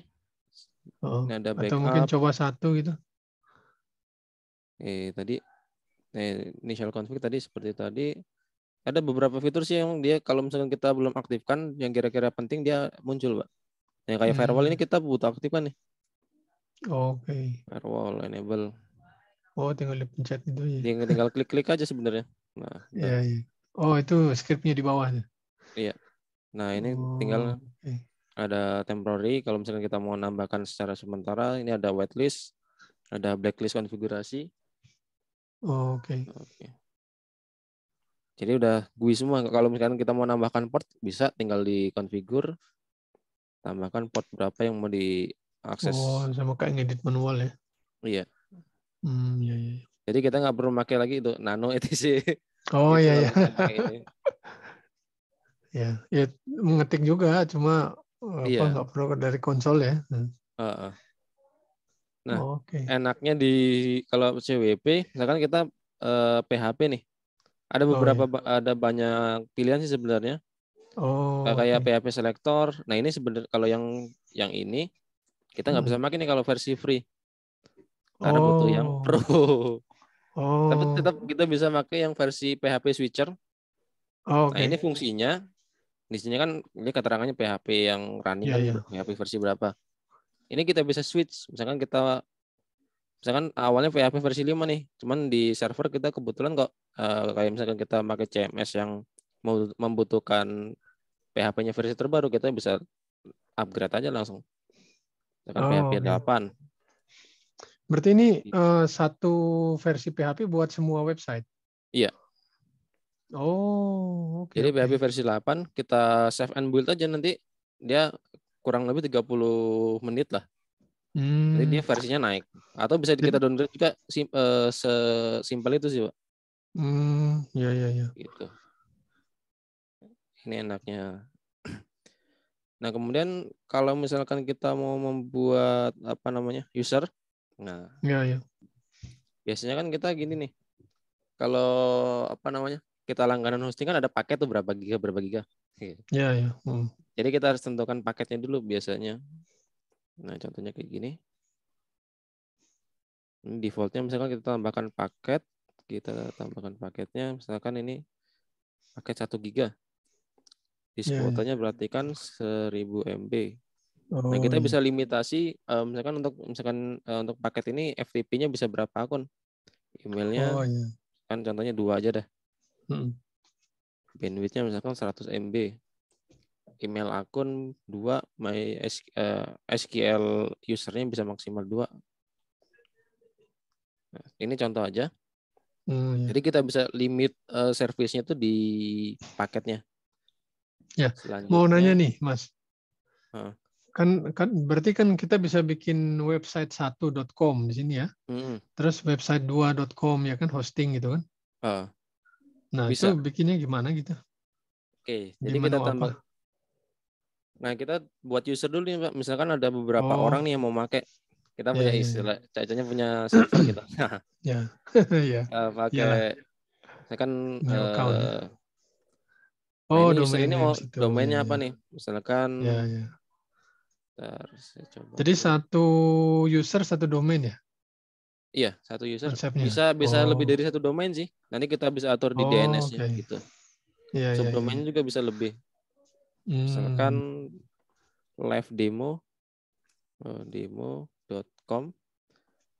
Oh. Ini ada Atau mungkin backup. coba satu gitu. Tadi initial config tadi seperti tadi. Ada beberapa fitur sih yang dia kalau misalkan kita belum aktifkan, yang kira-kira penting dia muncul, Pak. Yang kayak firewall ini kita butuh aktifkan nih. Oke. Firewall enable. Oh, tinggal dipencet itu ya. Tinggal klik-klik aja sebenarnya. Nah, udah. Iya. Oh, itu scriptnya di bawah. Iya. Nah, ini tinggal Oh, oke. ada temporary. Kalau misalkan kita mau nambahkan secara sementara, ini ada whitelist, ada blacklist konfigurasi. Oke. Oke. Jadi udah GUI semua. Kalau misalkan kita mau nambahkan port, bisa tinggal di configure, tambahkan port berapa yang mau Oh, diakses. sama kayak ngedit manual ya. Iya. Iya. Jadi kita nggak perlu pakai lagi itu nano etc. Oh, Itu iya. kalau misalkan pakai ini. Ya, mengetik juga, cuma Iya. nggak perlu dari konsol ya. Heeh. Nah, Oke. enaknya di kalau CWP, misalkan kita PHP nih, ada Oh beberapa ya. ada banyak pilihan sih sebenarnya. Oh, Kayak oke. PHP selector. Nah ini sebenarnya kalau yang ini kita nggak bisa pakai nih kalau versi free karena butuh yang pro. Oh, Tapi oh, tetap kita bisa pakai yang versi PHP switcher. Nah ini oke. fungsinya di sini kan ini keterangannya PHP yang running Ya, kan ya. PHP versi berapa. Ini kita bisa switch. Misalkan awalnya PHP versi 5 nih, cuman di server kita kebetulan kok kayak misalkan kita pakai CMS yang membutuhkan PHP-nya versi terbaru, kita bisa upgrade aja langsung. Misalkan PHP Oh, oke. 8. Berarti ini satu versi PHP buat semua website. Iya, Oh, jadi oke. PHP versi 8 kita save and build aja nanti dia kurang lebih 30 menit lah. Nanti dia Hmm, versinya naik. Atau bisa kita jadi, download juga sesimpel itu sih, Pak. ya. Gitu. Ini enaknya. Nah, kemudian kalau misalkan kita mau membuat apa namanya user, nah Ya. biasanya kan kita gini nih, kalau apa namanya kita langganan hosting kan ada paket tuh berapa giga. Gitu. Ya. Jadi kita harus tentukan paketnya dulu biasanya. Nah, contohnya kayak gini. Ini defaultnya misalkan kita tambahkan paketnya, misalkan ini paket 1 giga. Disk Ya. kuotanya berarti kan 1000 MB. Nah, Oh, kita ya. bisa limitasi untuk paket ini FTP-nya bisa berapa akun. Emailnya Oh, ya. kan contohnya 2 aja dah. Hmm. Bandwidth-nya misalkan 100 MB. Email akun 2, SQL usernya bisa maksimal 2. Nah, ini contoh aja. Ya. Jadi kita bisa limit service-nya tuh di paketnya. Ya. Mau nanya Selanjutnya nih, Mas. uh, Kan berarti kan kita bisa bikin website 1.com di sini ya. mm, Terus website 2.com ya kan hosting gitu kan. uh, Nah, itu bisa. bikinnya gimana gitu? Oke, Di jadi kita menu apa? tambah. Nah, kita buat user dulu nih, Pak. Misalkan ada beberapa Oh, orang nih yang mau pakai. Kita punya ya. istilah, cacanya punya server gitu. Ya. Ya. Ya, Pakai, misalkan, email account ya. nah Oh, ini user domain ini name mau situ. domainnya apa Ya. nih? Misalkan, Ya. bentar, saya coba Jadi dulu. satu user satu domain ya Iya, satu user konsepnya. bisa bisa lebih Oh. dari satu domain sih. Nanti kita bisa atur di Oh, DNS-nya oke. gitu. Ya. Subdomainnya juga bisa lebih. Misalkan Hmm. live demo.com.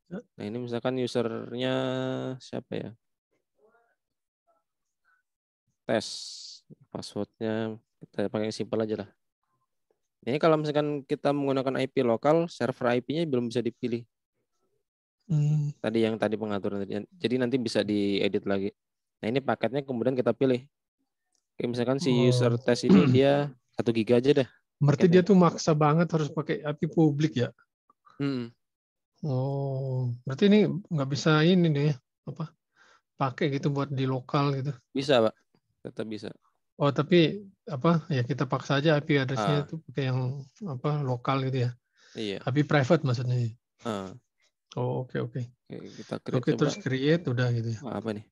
Nah, ini misalkan usernya siapa ya? Tes. Passwordnya kita pakai yang simpel aja lah. Ini kalau misalkan kita menggunakan IP lokal, server IP-nya belum bisa dipilih. Hmm. Tadi pengaturan tadi. Jadi nanti bisa diedit lagi. Nah, ini paketnya kemudian kita pilih. Oke, misalkan si user Oh. tes ini dia 1 giga aja dah Berarti dia paketnya. tuh maksa banget harus pakai API publik ya. Hmm, Oh, berarti ini nggak bisa ini nih ya, apa? Pakai gitu buat di lokal gitu. bisa, Pak. Tetap bisa. Oh, tapi apa? Ya kita paksa aja IP address-nya Ah, itu pakai yang apa lokal gitu ya. iya. API private maksudnya. Ah. Oh, oke. Oke, kita create Oke, coba. terus create udah gitu ya. Apa nih?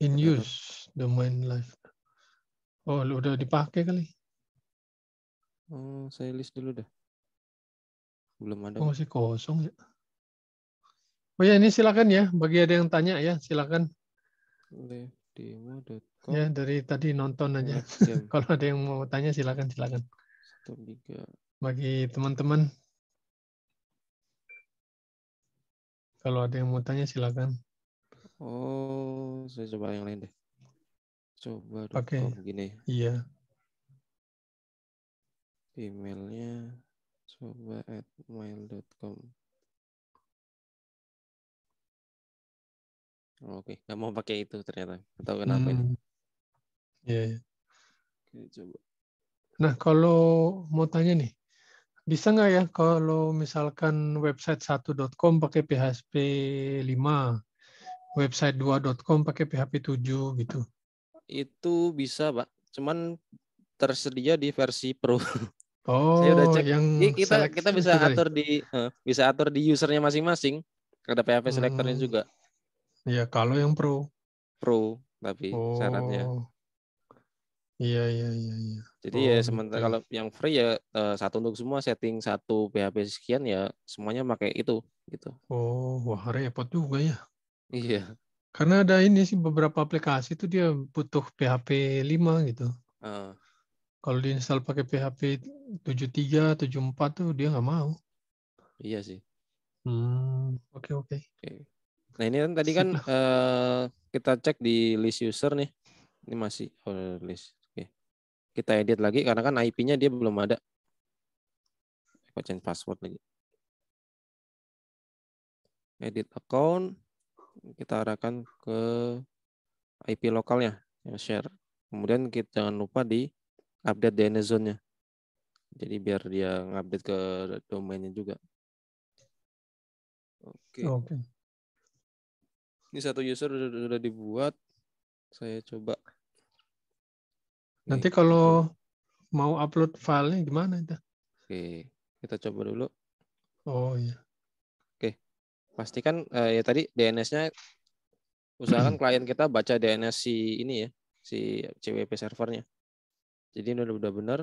In Error. use domain live. Oh, lu udah dipakai kali. Oh, saya list dulu dah. Belum ada, Oh, Pak. masih kosong ya. Oh ya, ini silakan ya. Bagi ada yang tanya ya, silakan. Livedemo.com Ya, dari tadi nonton aja. webcam Kalau ada yang mau tanya, silakan. 13. Bagi teman-teman, kalau ada yang mau tanya, silakan. Oh, saya coba yang lain deh. Pakai. Coba.com gini. Iya. Emailnya coba@mail.com. Oke, nggak mau pakai itu ternyata. Atau kenapa ini? Iya, iya. Oke, coba. Nah, kalau mau tanya nih, bisa nggak ya kalau misalkan website 1.com pakai PHP 5, website 2.com pakai PHP 7 gitu? Itu bisa, Pak. Cuman tersedia di versi Pro. Saya udah Oh, cek. yang select Kita itu tadi. bisa atur di usernya masing-masing. Ada PHP selectornya Hmm, juga. ya kalau yang pro. Pro, tapi syaratnya. Oh, iya, iya, iya, iya. Jadi ya Oh, gitu sementara ya. kalau yang free ya satu untuk semua, setting satu PHP sekian ya semuanya pakai itu gitu. Oh, wah repot juga ya. Iya. Karena ada ini sih beberapa aplikasi itu dia butuh PHP 5 gitu. Eh, Kalau diinstal pakai PHP 73, 74 tuh dia nggak mau. iya sih. Oke, oke. Oke. Nah ini kan tadi kan Sip lah. kita cek di list user nih. Ini masih list. Oke. Kita edit lagi karena kan IP-nya dia belum ada. Kita change password lagi. Edit account. Kita arahkan ke IP lokalnya yang share. Kemudian kita jangan lupa di update DNS zone-nya. Jadi biar dia ngupdate ke domainnya juga. Oke. Oke. Ini satu user sudah dibuat. Saya coba. Nanti Oke, kalau izin. mau upload filenya gimana itu? Oke, kita coba dulu. Oh iya. Oke, pastikan ya tadi DNS-nya usahakan klien kita baca DNS si ini ya, si CWP servernya. Jadi ini udah benar.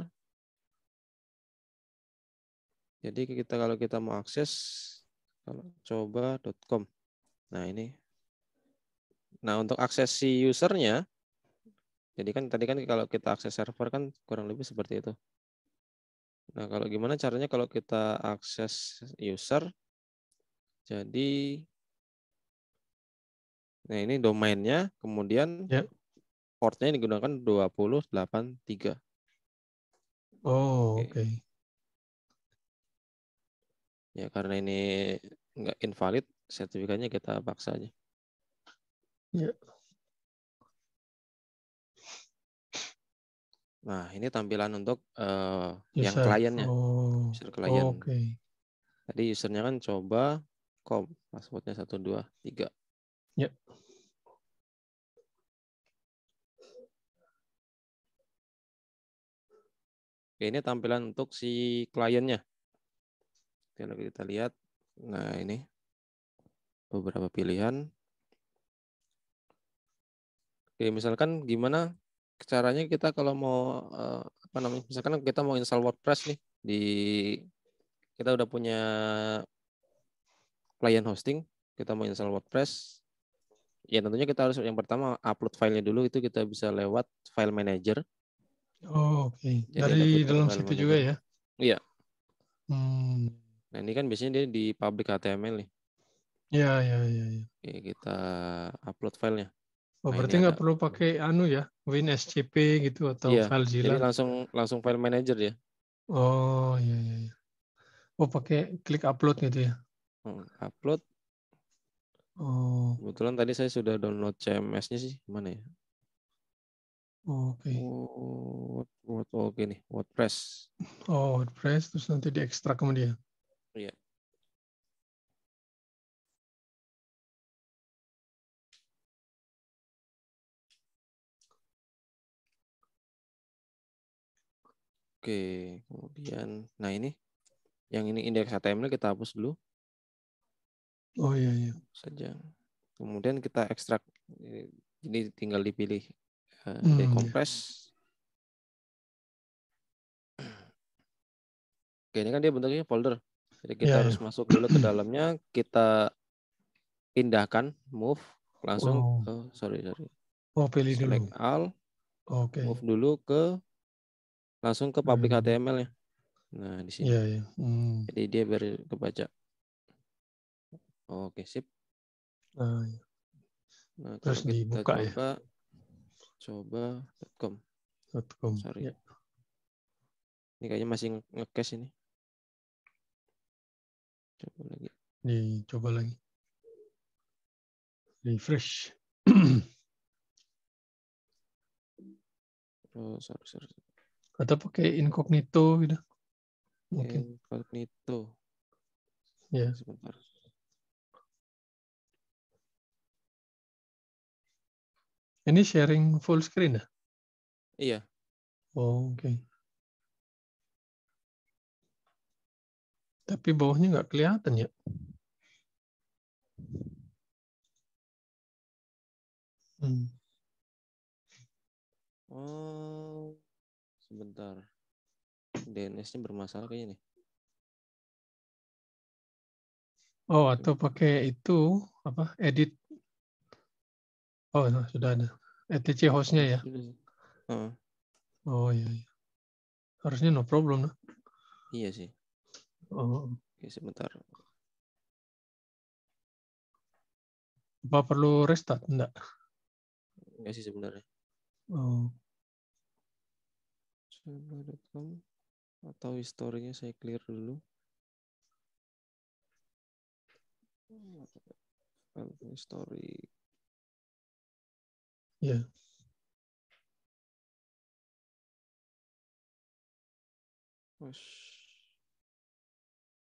Jadi kita kalau kita mau akses kalau coba.com. Nah, ini. Nah, untuk akses si usernya, jadi kan tadi kan kalau kita akses server kan kurang lebih seperti itu. Nah, kalau gimana caranya kalau kita akses user, jadi nah ini domainnya, kemudian Ya. portnya digunakan 2083. Oh, Oke. oke. Ya karena ini nggak invalid, sertifikatnya kita paksa aja. Ya. Nah ini tampilan untuk yang User. kliennya, Oh, user klien. oke. Tadi usernya kan coba passwordnya 123. Ya. Oke, ini tampilan untuk si kliennya. Kalau kita lihat, nah ini beberapa pilihan. Oke, misalkan gimana caranya kita kalau mau apa namanya? Misalkan kita mau install WordPress nih di kita udah punya klien hosting, kita mau install WordPress. Ya tentunya kita harus yang pertama upload filenya dulu, itu kita bisa lewat file manager. Oh, oke. Jadi Dari ada fitur dalam file situ juga manager. ya. Iya. Hmm. Nah ini kan biasanya dia di public HTML nih. Ya, ya, ya, ya. Oke, kita upload filenya. Oh, Nah ini berarti ada. nggak perlu pakai anu ya, WinSCP gitu atau Iya. Jadi FileZilla. langsung langsung file manager ya. Oh, iya, iya, iya. Oh, pakai klik upload gitu ya. Upload. Oh, Kebetulan tadi saya sudah download CMS-nya sih. Mana ya? oke. Oke nih, WordPress. Oh, WordPress terus nanti diekstrak kemudian. Iya. Oke, kemudian, nah ini Yang ini indeks HTML kita hapus dulu Oh iya iya. saja. Kemudian kita ekstrak. Ini tinggal dipilih Iya. decompress. Oke, ini kan dia bentuknya folder. Jadi kita Iya, harus iya. masuk dulu ke dalamnya, kita pindahkan, move, langsung Oh, sorry, pilih dulu. select all, Oke. move dulu langsung ke public HTML ya. Nah, di sini. Iya, iya. Jadi dia biar kebaca. Oke, sip. Nah, iya. Nah, Terus kalau kita dibuka ya. coba.com. .com. Sorry. Ya. Ini kayaknya masih nge-cache ini. Coba lagi. Dicoba lagi. Refresh. Oh, sorry. Atau pakai incognito gitu. Mungkin. Incognito. Ya. Sebentar. Ini sharing full screen ya? Iya. Oh, oke. Tapi bawahnya nggak kelihatan ya. Oh, sebentar. DNS-nya bermasalah kayaknya nih. Oh, atau pakai itu apa? Edit. Oh, nah, sudah ada. etc hostnya ya. Oh iya, iya. Harusnya no problem nah. Iya sih. Oh. Oke, sebentar. Apa perlu restart? Enggak. Enggak sih sebenarnya. Oh. Coba.com atau historinya saya clear dulu. History. Ya.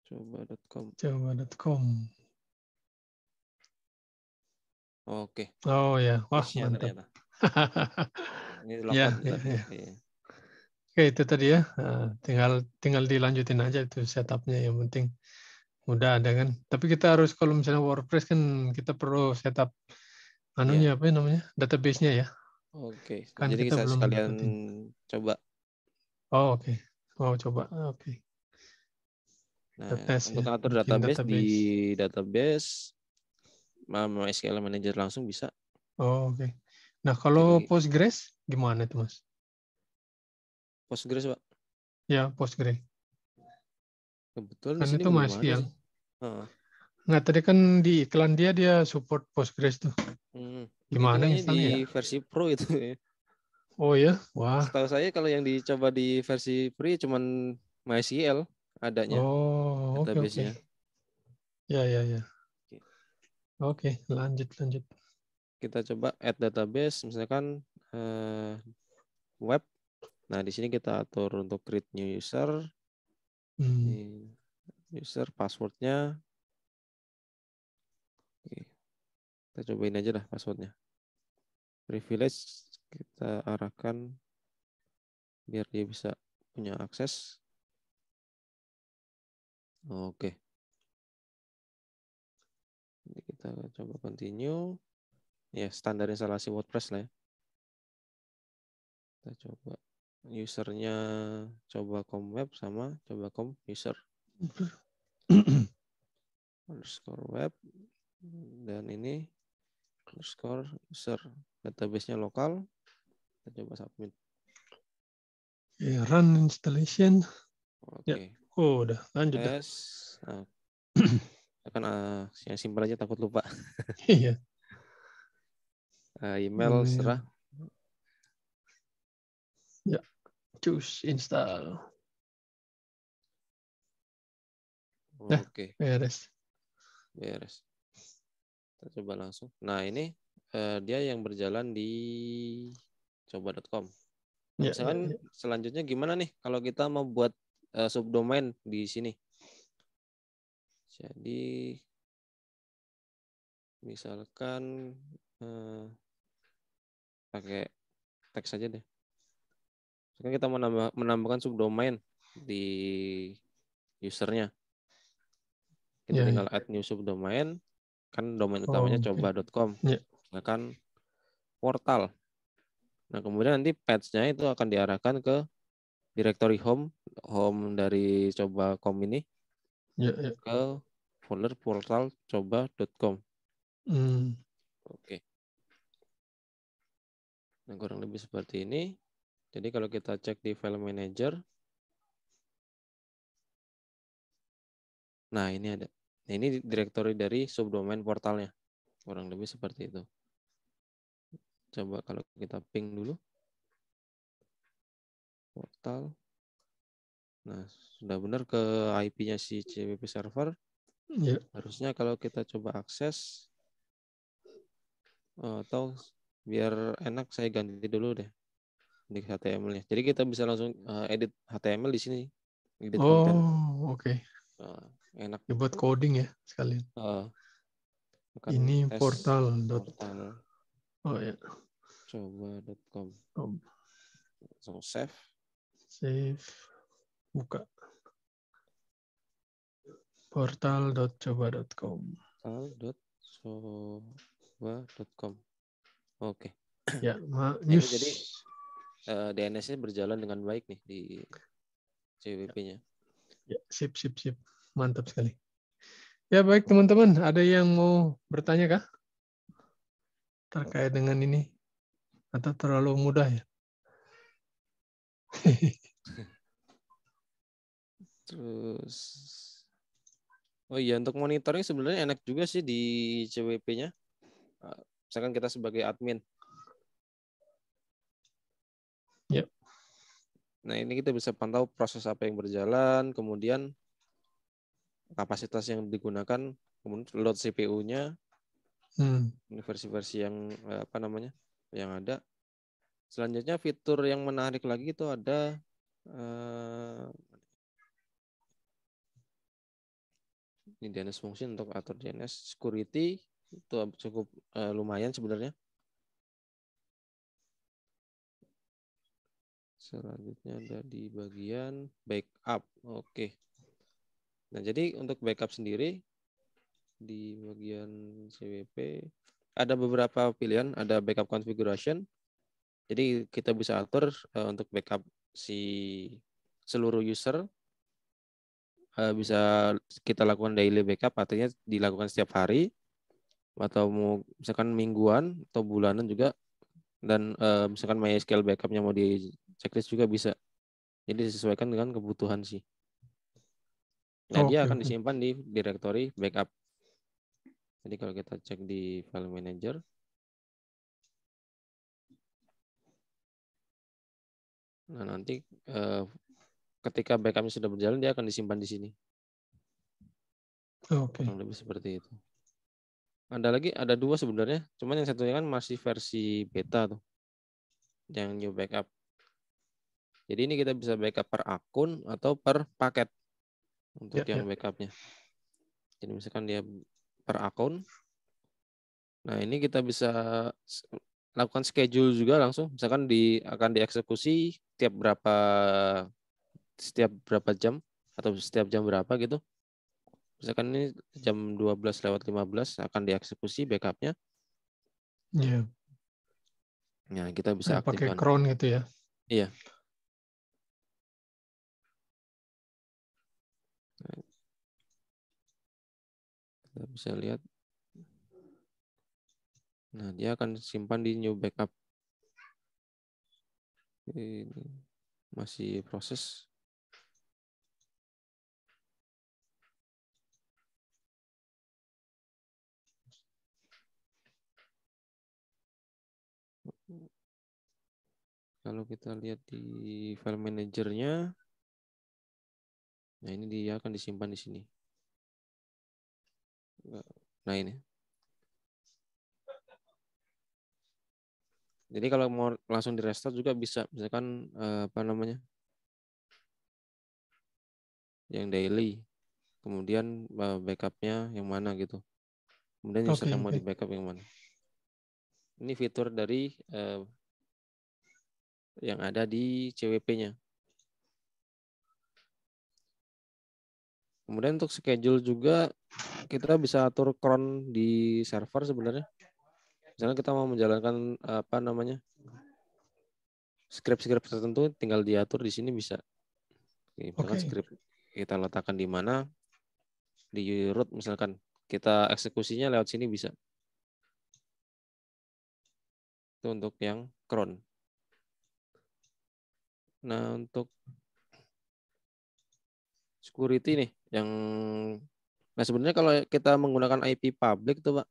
Coba.com. Coba.com. Oke. Oh ya, wah Cache-nya mantap. ternyata. Ini Ya, logout ya, bentar. ya. Iya. Oke, itu tadi ya. Tinggal dilanjutin aja itu setupnya. Yang penting mudah ada kan. Tapi kita harus kalau misalnya WordPress kan kita perlu setup Iya. anunya apa namanya? Database-nya ya. Oke. Kan Jadi kita saya belum sekalian dapetin. coba. Oh, oke. Mau coba. Oke. Nah, Kita tes untuk ya. ngatur Bikin database di database. database MySQL Manager langsung bisa. Oh, oke. Nah, kalau Jadi Postgres gimana itu, Mas? Postgres, Pak. Ya, Postgres. Kebetulan di Kan sini itu belum ada MySQL. sih. Heeh. Nggak, tadi kan di iklan dia support Postgres tuh. Ini Gimana kayaknya di installnya ya? versi Pro itu ya. Oh ya, wah. Setahu saya kalau yang dicoba di versi free cuman MySQL adanya Oh, oke oke. database-nya. Ya ya ya. Oke, lanjut lanjut. Kita coba add database, misalkan web. Nah, di sini kita atur untuk create new user, user passwordnya. Oke, kita cobain aja lah passwordnya. Privilege kita arahkan biar dia bisa punya akses. Oke. Ini kita coba continue. Ya, standar instalasi WordPress lah ya. Kita coba usernya coba com web sama coba com user underscore web dan ini underscore user, database-nya lokal. Kita coba submit. Run installation. Ya. Oke. Oh, udah lanjut dah. Tes. Nah, akan yang simpel aja takut lupa. Iya. Email serah. Ya, choose install. Nah, Oke, beres. beres. Kita coba langsung. Nah, ini dia yang berjalan di coba.com. Nah, Ya, ya, misalkan ya. selanjutnya gimana nih kalau kita mau buat subdomain di sini? Jadi misalkan pakai teks saja deh. Sekarang kita menambahkan subdomain di usernya. Kita Ya, tinggal add new subdomain, kan domain utamanya oke. coba.com, Ya, akan portal. Nah, kemudian nanti path-nya itu akan diarahkan ke directory home dari coba.com ini ya, ya. ke folder portal coba.com. Hmm, Oke. Nah, kurang lebih seperti ini. Jadi kalau kita cek di file manager, nah ini ada. Nah, ini directory dari subdomain portalnya. Kurang lebih seperti itu. Coba kalau kita ping dulu. Portal. Nah, sudah benar ke IP-nya si CWP server. ya. Harusnya kalau kita coba akses, atau biar enak saya ganti dulu deh di HTML-nya. Jadi kita bisa langsung edit HTML di sini, edit konten. Oh, oke. Enak. Dibuat coding ya sekalian. Akan Ini tes portal. portal Oh ya. coba.com. Oh, Langsung save. save. Buka. Portal.coba.com. Portal.coba.com. Oke. Ya, Nah, ini news. jadi DNS-nya berjalan dengan baik nih di CWP-nya. Ya, sip, sip, sip. Mantap sekali. Ya, baik teman-teman. Ada yang mau bertanya kah? Terkait dengan ini? Atau terlalu mudah ya? Terus, oh iya, untuk monitoring sebenarnya enak juga sih di CWP-nya. Misalkan kita sebagai admin. Ya. Nah, ini kita bisa pantau proses apa yang berjalan, kemudian kapasitas yang digunakan, kemudian load CPU-nya, versi-versi yang apa namanya, yang ada. Selanjutnya fitur yang menarik lagi itu ada ini DNS function untuk atur DNS security itu cukup lumayan sebenarnya. Selanjutnya ada di bagian backup. Oke. Nah, jadi untuk backup sendiri di bagian CWP ada beberapa pilihan, ada backup configuration. Jadi kita bisa atur untuk backup seluruh user, bisa kita lakukan daily backup, artinya dilakukan setiap hari atau mau misalkan mingguan atau bulanan juga, dan misalkan MySQL backupnya mau di checklist juga bisa. Jadi disesuaikan dengan kebutuhan sih. Nah, dia Oke, akan oke. disimpan di directory backup. Jadi kalau kita cek di file manager, nah nanti ketika backupnya sudah berjalan, dia akan disimpan di sini. Oke. Kurang lebih seperti itu. Ada dua sebenarnya, cuman yang satunya kan masih versi beta tuh, yang new backup. Jadi ini kita bisa backup per akun atau per paket untuk Ya, yang ya. backupnya. Jadi misalkan dia per akun, nah ini kita bisa lakukan schedule juga langsung, misalkan akan dieksekusi setiap berapa jam atau setiap jam berapa gitu. Misalkan ini jam 12:15 akan dieksekusi backupnya. Ya. Nah, kita bisa Pakai aktifkan. cron gitu ya. Iya. Nah, kita bisa lihat. Nah, dia akan simpan di new backup. Ini masih proses. Kalau kita lihat di file manajernya, nah ini dia akan disimpan di sini. Nah ini. Jadi kalau mau langsung di restart juga bisa, misalkan apa namanya, yang daily, kemudian backupnya yang mana gitu, kemudian user Oke, yang mau di oke. backup yang mana. Ini fitur dari yang ada di CWP-nya. Kemudian untuk schedule juga kita bisa atur cron di server sebenarnya. Misalnya kita mau menjalankan apa namanya script-script tertentu, tinggal diatur di sini bisa. Misalkan Oke. script kita letakkan di mana, di root misalkan kita eksekusinya lewat sini bisa. Itu untuk yang cron. Nah untuk security nih, nah sebenarnya kalau kita menggunakan IP public tuh Pak,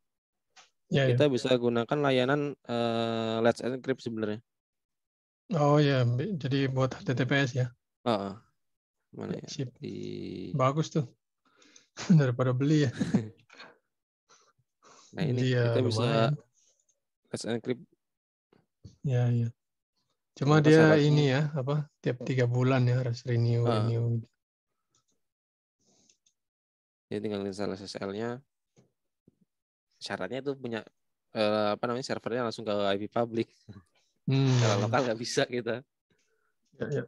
Ya, ya. kita bisa gunakan layanan Let's Encrypt sebenarnya. Oh ya, jadi buat HTTPS ya. Mana Ya, ya? sip. Di Bagus tuh. Daripada beli ya. Nah ini Beli ya kita bisa lumayan. Let's Encrypt. Ya, ya. Cuma Ternyata dia ini syaratnya ya, apa? Tiap 3 bulan ya harus renew, uh, renew. jadi tinggal install SSL-nya. Syaratnya itu punya apa namanya servernya langsung ke IP public. Ya, Secara ya. lokal nggak bisa kita. Ya, ya.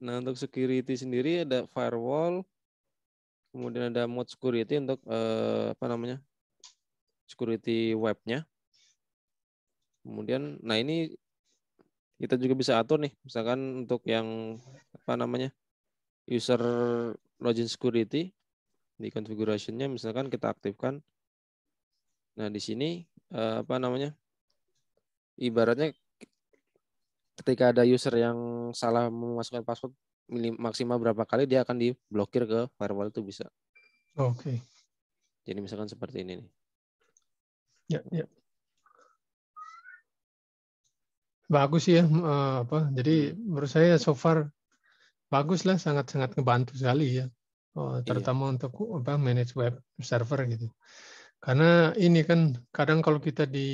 Nah untuk security sendiri ada firewall, kemudian ada mode security untuk apa namanya security webnya. Kemudian, nah ini kita juga bisa atur nih, misalkan untuk yang apa namanya user login security di configuration-nya, misalkan kita aktifkan. Nah di sini apa namanya ibaratnya ketika ada user yang salah memasukkan password maksimal berapa kali dia akan diblokir ke firewall itu bisa. Oke. Jadi misalkan seperti ini nih. Ya, ya. Bagus sih ya, apa? Jadi menurut saya so far bagus lah, sangat-sangat ngebantu sekali ya. Iya, Terutama untuk apa manage web server gitu. Karena ini kan kadang kalau kita di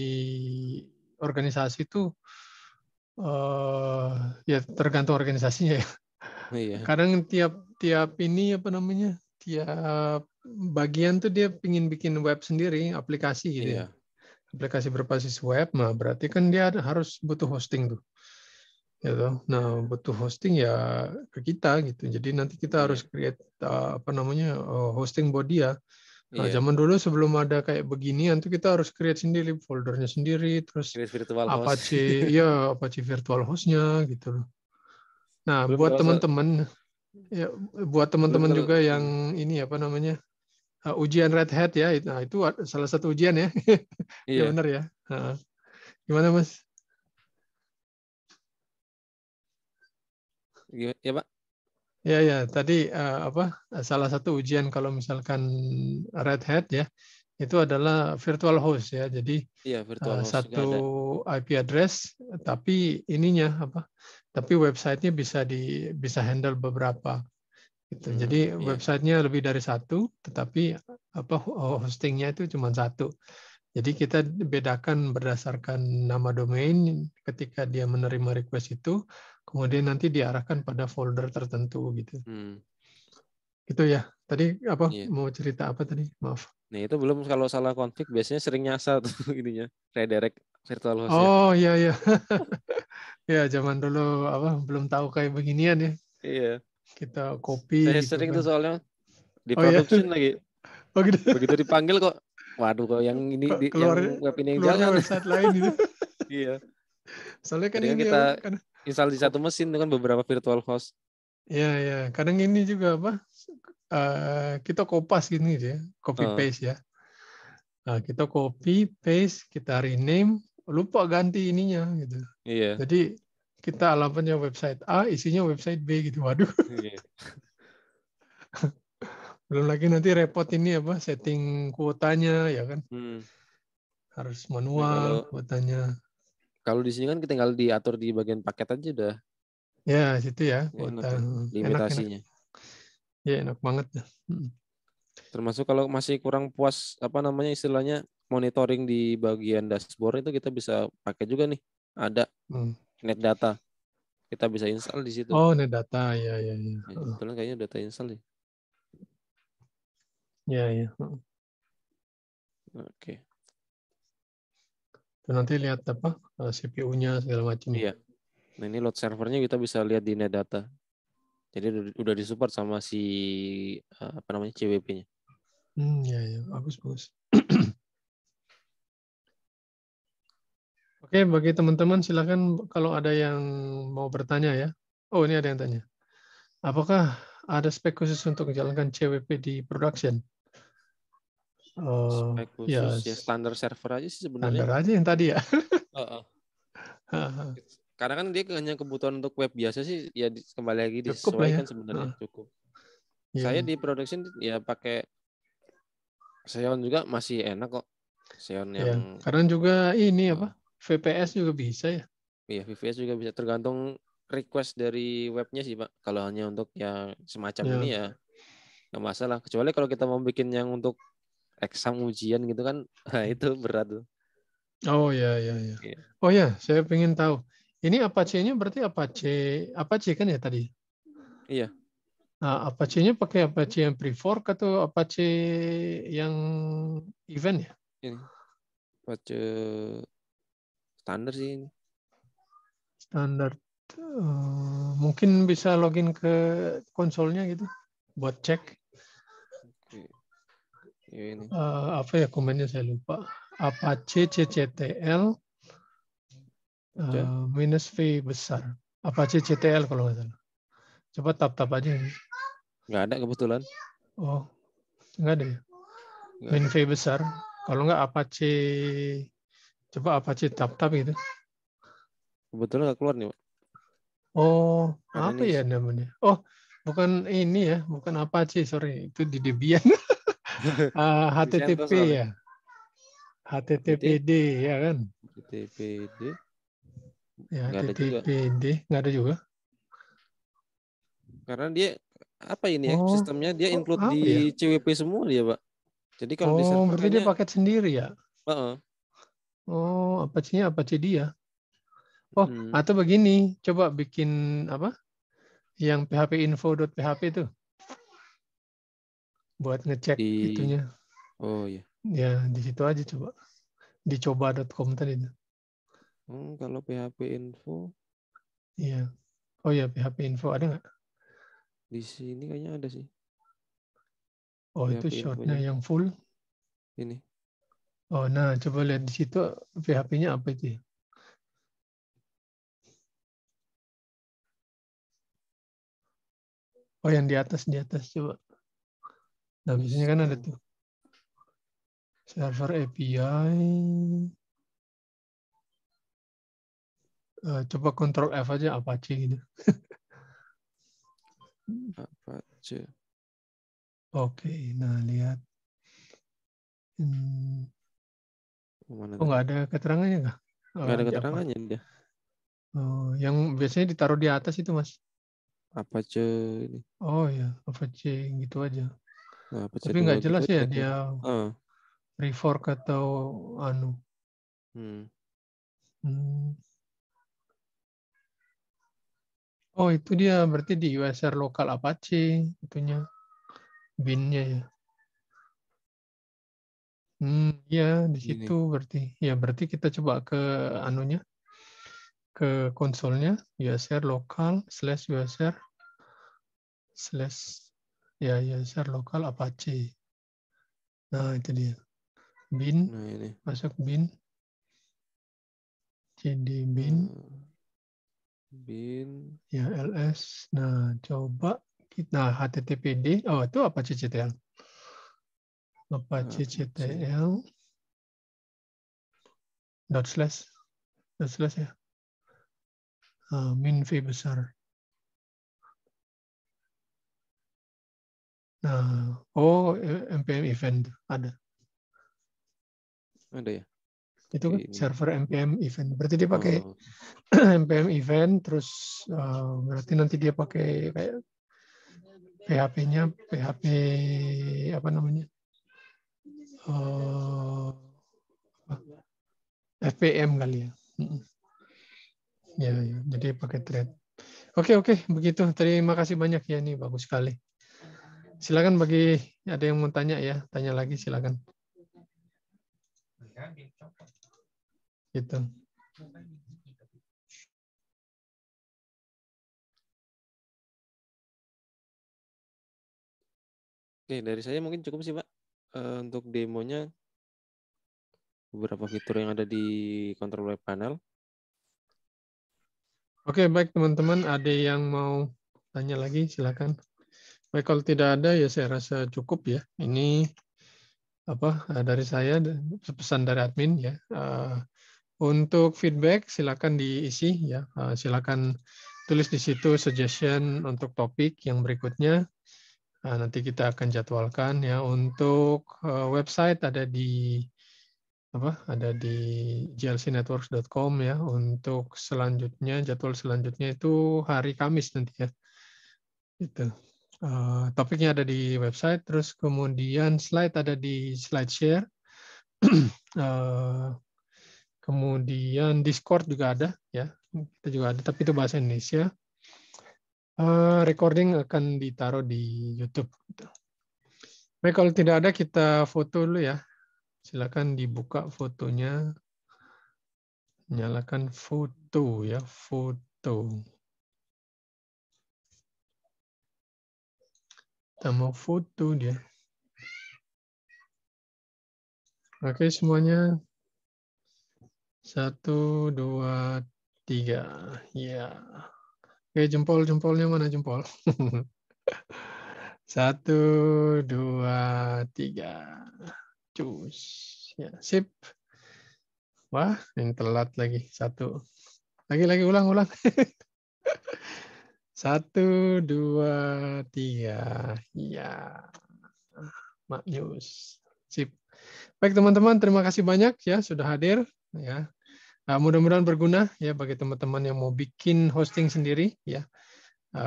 organisasi itu ya tergantung organisasinya ya. iya, Kadang tiap ini apa namanya? Tiap bagian tuh dia pingin bikin web sendiri, aplikasi gitu ya. iya, Aplikasi berbasis web, nah berarti kan dia harus butuh hosting tuh. Gitu. Nah, butuh hosting ya ke kita gitu. Jadi nanti kita iya, harus create apa namanya hosting buat dia. Nah, iya. zaman dulu sebelum ada kayak beginian tuh kita harus create sendiri foldernya sendiri, terus Create virtual host. Apache, ya Apache virtual hostnya gitu loh. Nah, Belum kalau ya, buat belum teman-teman kalau juga yang ini apa namanya ujian Red Hat ya, nah itu salah satu ujian ya, ya iya, benar ya. Nah, gimana Mas? iya, ya Pak. Ya, ya. Tadi apa? Salah satu ujian kalau misalkan Red Hat ya, itu adalah virtual host ya. Jadi Iya, virtual host juga satu ada. IP address, tapi ininya apa? Tapi websitenya bisa handle beberapa. Gitu. Jadi Iya, websitenya lebih dari satu, tetapi apa hostingnya itu cuma satu. Jadi kita bedakan berdasarkan nama domain ketika dia menerima request itu, kemudian nanti diarahkan pada folder tertentu gitu. hmm, Itu ya. Tadi apa iya. mau cerita apa tadi? Maaf. Nah itu belum kalau salah config biasanya sering nyasar tuh ininya redirect virtual hostnya. Oh iya iya. Ya zaman dulu apa belum tahu kayak beginian ya. Iya, Kita copy saya gitu sering kan. tuh soalnya di Oh iya. production lagi. Oh gitu. Begitu dipanggil kok, waduh kok yang ini Kok yang keluar web ini yang keluarnya jalan. website lain gitu. Iya. Soalnya kan Jadi kan ini kita apa? Kan install di satu mesin dengan beberapa virtual host. ya ya. Kadang ini juga apa? Kita kopas gini gitu ya. Copy Oh, paste ya. Nah, kita copy paste, kita rename, lupa ganti ininya gitu. iya. Jadi kita alamatnya website A, isinya website B gitu. Waduh. Iya. Belum lagi nanti repot ini apa setting kuotanya ya kan. Hmm. Harus Nah, manual kalau kuotanya. kalau di sini kan kita tinggal diatur di bagian paket aja udah Ya, situ ya enak kuota. ya Enak enak. limitasinya. Ya, enak banget. Hmm. Termasuk kalau masih kurang puas apa namanya istilahnya monitoring di bagian dashboard itu kita bisa pakai juga nih. Ada Hmm. net data. Kita bisa install di situ. Oh, ini data ya ya ya. Nah, kebetulan kayaknya data install nih. Ya ya. Hmm. Oke. Tuh, nanti lihat apa CPU-nya segala macam ya. Iya. Nah, ini load servernya kita bisa lihat di net data. Jadi udah disupport sama si apa namanya CWP-nya. Ya, ya, bagus, bagus. Oke, bagi teman-teman silakan kalau ada yang mau bertanya ya. Oh, ini ada yang tanya. Apakah ada spek khusus untuk menjalankan CWP di production? Spek Ya, khusus ya standar server aja sih sebenarnya. standar aja yang tadi ya. Heeh. Karena kan dia hanya kebutuhan untuk web biasa sih ya kembali lagi Cukup lah ya. disesuaikan sebenarnya cukup. Saya Ya, di production ya pakai Xeon juga masih enak kok. Xeon yang ya. Karena juga ini uh, apa? VPS juga bisa ya. ya VPS juga bisa tergantung request dari webnya sih Pak. Kalau hanya untuk yang semacam ini Ya. ya nggak masalah. Kecuali kalau kita mau bikin yang untuk exam ujian gitu kan, nah itu berat tuh. Oh ya, ya, ya. Iya. Oh ya, saya pengen tahu. Ini Apache-nya berarti Apache kan ya tadi? Iya, Nah, Apache-nya pakai Apache yang pre-fork atau Apache yang event ya? ini baca standar sih ini. Standar. Mungkin bisa login ke konsolnya gitu buat cek. Oke. Ini. Apa ya komennya saya lupa. Apache CCTL Baca. minus V besar. Apache CTL kalau nggak salah. Coba tap-tap aja ini. Nggak ada kebetulan. Oh, nggak ada ya. Nggak Min ada. V besar. Kalau nggak Apache, coba Apache tap-tap gitu. Kebetulan nggak keluar nih Pak. Oh, Ada apa nih. ya namanya? Oh, bukan ini ya, bukan Apache, sorry. Itu di Debian. Di CentOS HTTP soalnya. ya. Berarti HTTPD ya kan? TPD Ya, nggak ada juga. HTTPD nggak ada juga. Karena dia apa ini ya Oh, sistemnya dia kok include di apa ya? CWP semua dia Pak. Jadi kalau di Oh, server berarti hanya dia paket sendiri ya? uh Oh, Apache-nya Apache dia. Oh, hmm, atau begini, coba bikin apa? Yang phpinfo.php itu buat ngecek di itunya. oh ya. Ya, di situ aja coba. Di coba.com tadi itu. Kalau PHP info Iya. Oh ya, PHP info ada nggak? di sini kayaknya ada sih Oh, itu PHP shortnya infonya yang full. ini. Oh, nah coba lihat di situ PHP-nya apa itu ya? Oh, yang di atas coba. Nah, biasanya kan ada Bisa. tuh server API. Coba Ctrl F aja Apache gitu. Apa aja? Oke, nah lihat. Hmm, Mana oh, tadi? nggak ada keterangannya nggak? Nggak ada Di apa? keterangannya dia. Oh, yang biasanya ditaruh di atas itu, Mas. Apa aja ini? Oh ya, Apache gitu aja. Nah, apa aja Tapi dua nggak gitu jelas aja ya keluar. dia Ah, refork atau anu. hmm. Hmm. Oh, itu dia berarti di USR lokal Apache itunya bin-nya ya. Ya di situ Gini. berarti. Ya berarti kita coba ke anunya, ke konsolnya USR lokal slash USR slash ya USR lokal Apache. Nah itu dia. Bin, Nah ini. masuk bin, cd bin, Hmm. Bin. ya ls. Nah coba kita httpd. Oh itu Apache CTL. Apache Apa aja? CTL dot slash ya. Min v besar. Nah, oh npm event ada. Ada ya? Itu Oke kan ini. server npm event. Berarti dia pakai Oh, npm event, terus berarti nanti dia pakai kayak PHP-nya, PHP apa namanya? Eh, FPM kali ya. Ya, ya, jadi pakai thread. Oke, oke, begitu. Terima kasih banyak ya, ini bagus sekali. Silakan bagi ada yang mau tanya ya, tanya lagi silakan. Gitu. Oke, dari saya mungkin cukup sih, Pak. Untuk demonya beberapa fitur yang ada di control web panel. Oke, baik teman-teman, ada yang mau tanya lagi, silakan. Baik, kalau tidak ada ya saya rasa cukup ya. Ini dari saya, pesan dari admin ya. Untuk feedback silakan diisi ya. Silakan tulis di situ suggestion untuk topik yang berikutnya. Nanti kita akan jadwalkan ya. Untuk website ada di glcnetworks.com ya. Untuk selanjutnya, jadwal selanjutnya itu hari Kamis nanti ya. Itu. Topiknya ada di website, terus kemudian slide ada di SlideShare. Kemudian Discord juga ada ya. Kita juga ada, tapi itu bahasa Indonesia. Recording akan ditaruh di YouTube. Baik, kalau tidak ada kita foto dulu ya. Silakan dibuka fotonya. Nyalakan foto ya, foto. Kita mau foto dia. Oke, semuanya. 1, 2, 3. Ya. Oke, jempol-jempolnya mana jempol? 1, 2, 3. Cus. Ya, sip. Wah, yang telat lagi. 1. Lagi, ulang. 1, 2, 3. Ya. Maknyus. Sip. Baik teman-teman, terima kasih banyak ya sudah hadir ya. Mudah-mudahan berguna ya bagi teman-teman yang mau bikin hosting sendiri ya.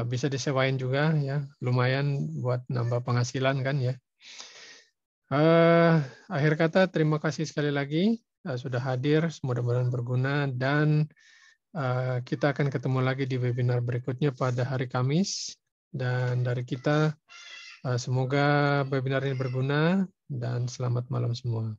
Bisa disewain juga ya, lumayan buat nambah penghasilan kan ya. Akhir kata terima kasih sekali lagi sudah hadir, mudah-mudahan berguna dan kita akan ketemu lagi di webinar berikutnya pada hari Kamis dan dari kita semoga webinar ini berguna dan selamat malam semua.